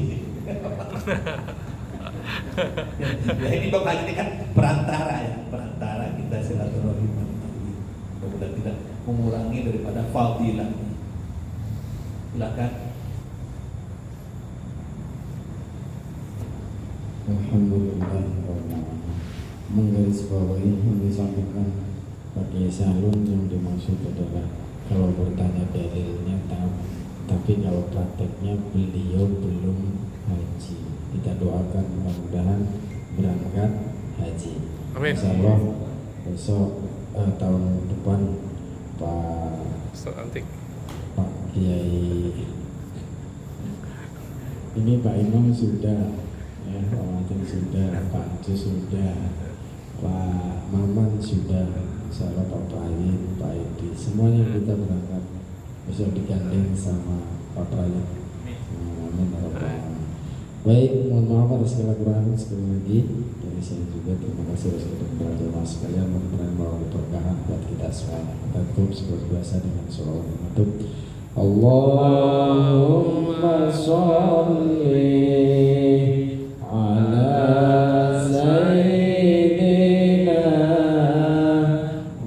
Ya ini bab haji ini kan perantara ya, perantara kita silaturahim. Mudah-mudahan tidak mengurangi daripada fadilah. Silakan. Alhamdulillah, menggarisbawahi yang disampaikan Bagi salun yang dimaksud adalah kalau bertanya dalilnya tahu, tapi kalau prakteknya beliau belum haji. Kita doakan mudah-mudahan berangkat haji. Amin. Insya Allah besok tahun depan Pak Kiai ini Pak Imam sudah, ya, Pak Matin sudah, Pak Jus sudah, Pak Maman sudah, Insya Allah Pak Prayin, Pak Edi, semuanya kita berangkat besok digandeng sama Pak Prayin. Amin. Baik, mohon maaf atas segala kekurangan sekali lagi dari saya juga. Terima kasih atas kepada jemaah sekalian, mudah-mudahan bawa keberkahan buat kita semuanya. Kita tutup seperti biasa dengan sholawat penutup. Allahumma sholli ala sayyidina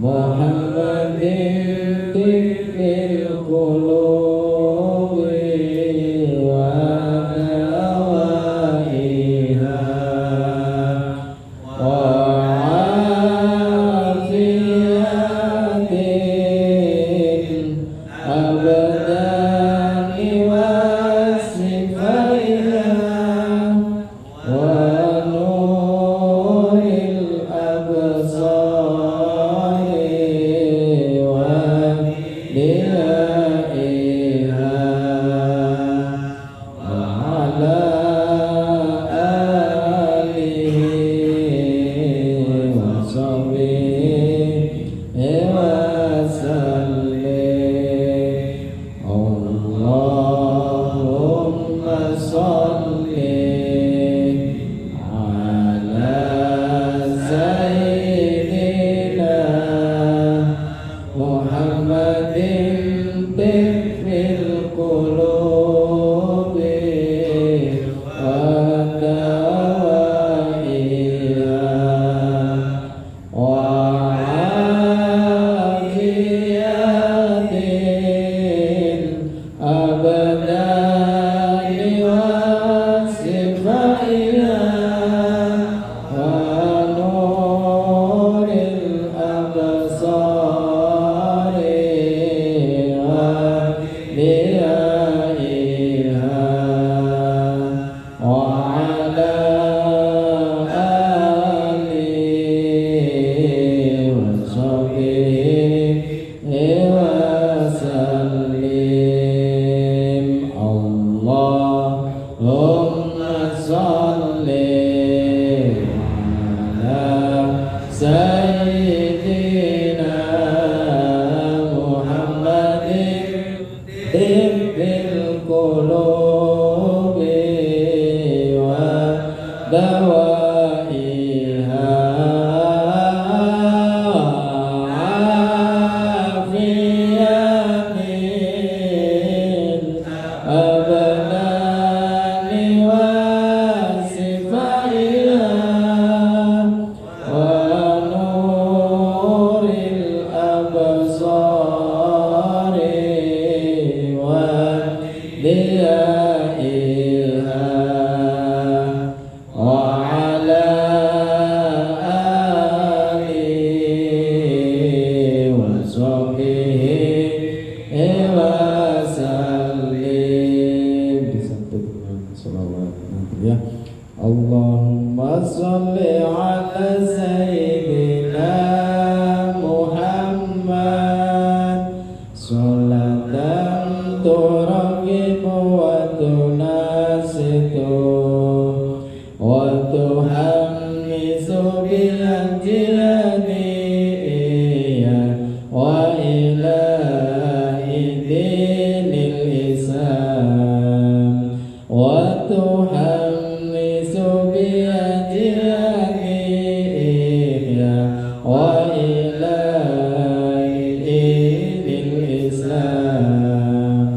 Muhammadin tibbil qulubi wa dawaiha wa afiyatin abadani wa sifaiha wa nuril absari wa diyaiha wa ala alihi wa sahbihi wa sallim. Allahumma sholli ala sayyidina Muhammadin tibbil qulubi wa dawaiha wa afiyatin abadani wa sifaiha wa nuril absari wa diyaiha wa ala alihi wa sahbihi wa sallim. Allahumma sholli ala sayyidina Muhammadin tibbil qulubi wa dawaiha afiyatin abadani wa sifaiha wa nuril absari wa diyaiha wa ala alihi wa sahbihi wa sallim. Disambut dengan sholawat nanti ya. Allahumma sholli ala sayyidina Muhammad sholatan turaqibu wa tunasitu wa tuhammisu bil jiyadiyya wa ilahi dinil islam wa tuhammisu bil jiyadiyya wa ilahi dinil islam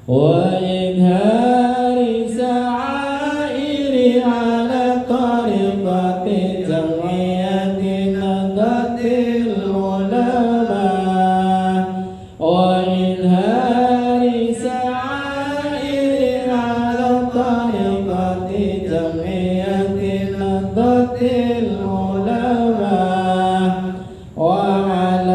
wa idhari sa'airi ala tariqati jam'iyatin nadatil ulama wa idhari sa'airi ala tariqati jam'iyatin nadatil ulama wa ala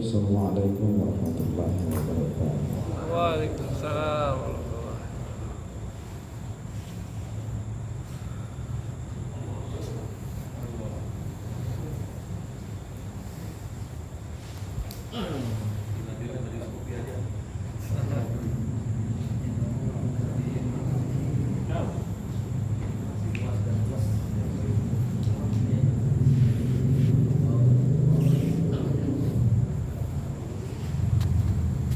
Assalamualaikum warahmatullahi wabarakatuh.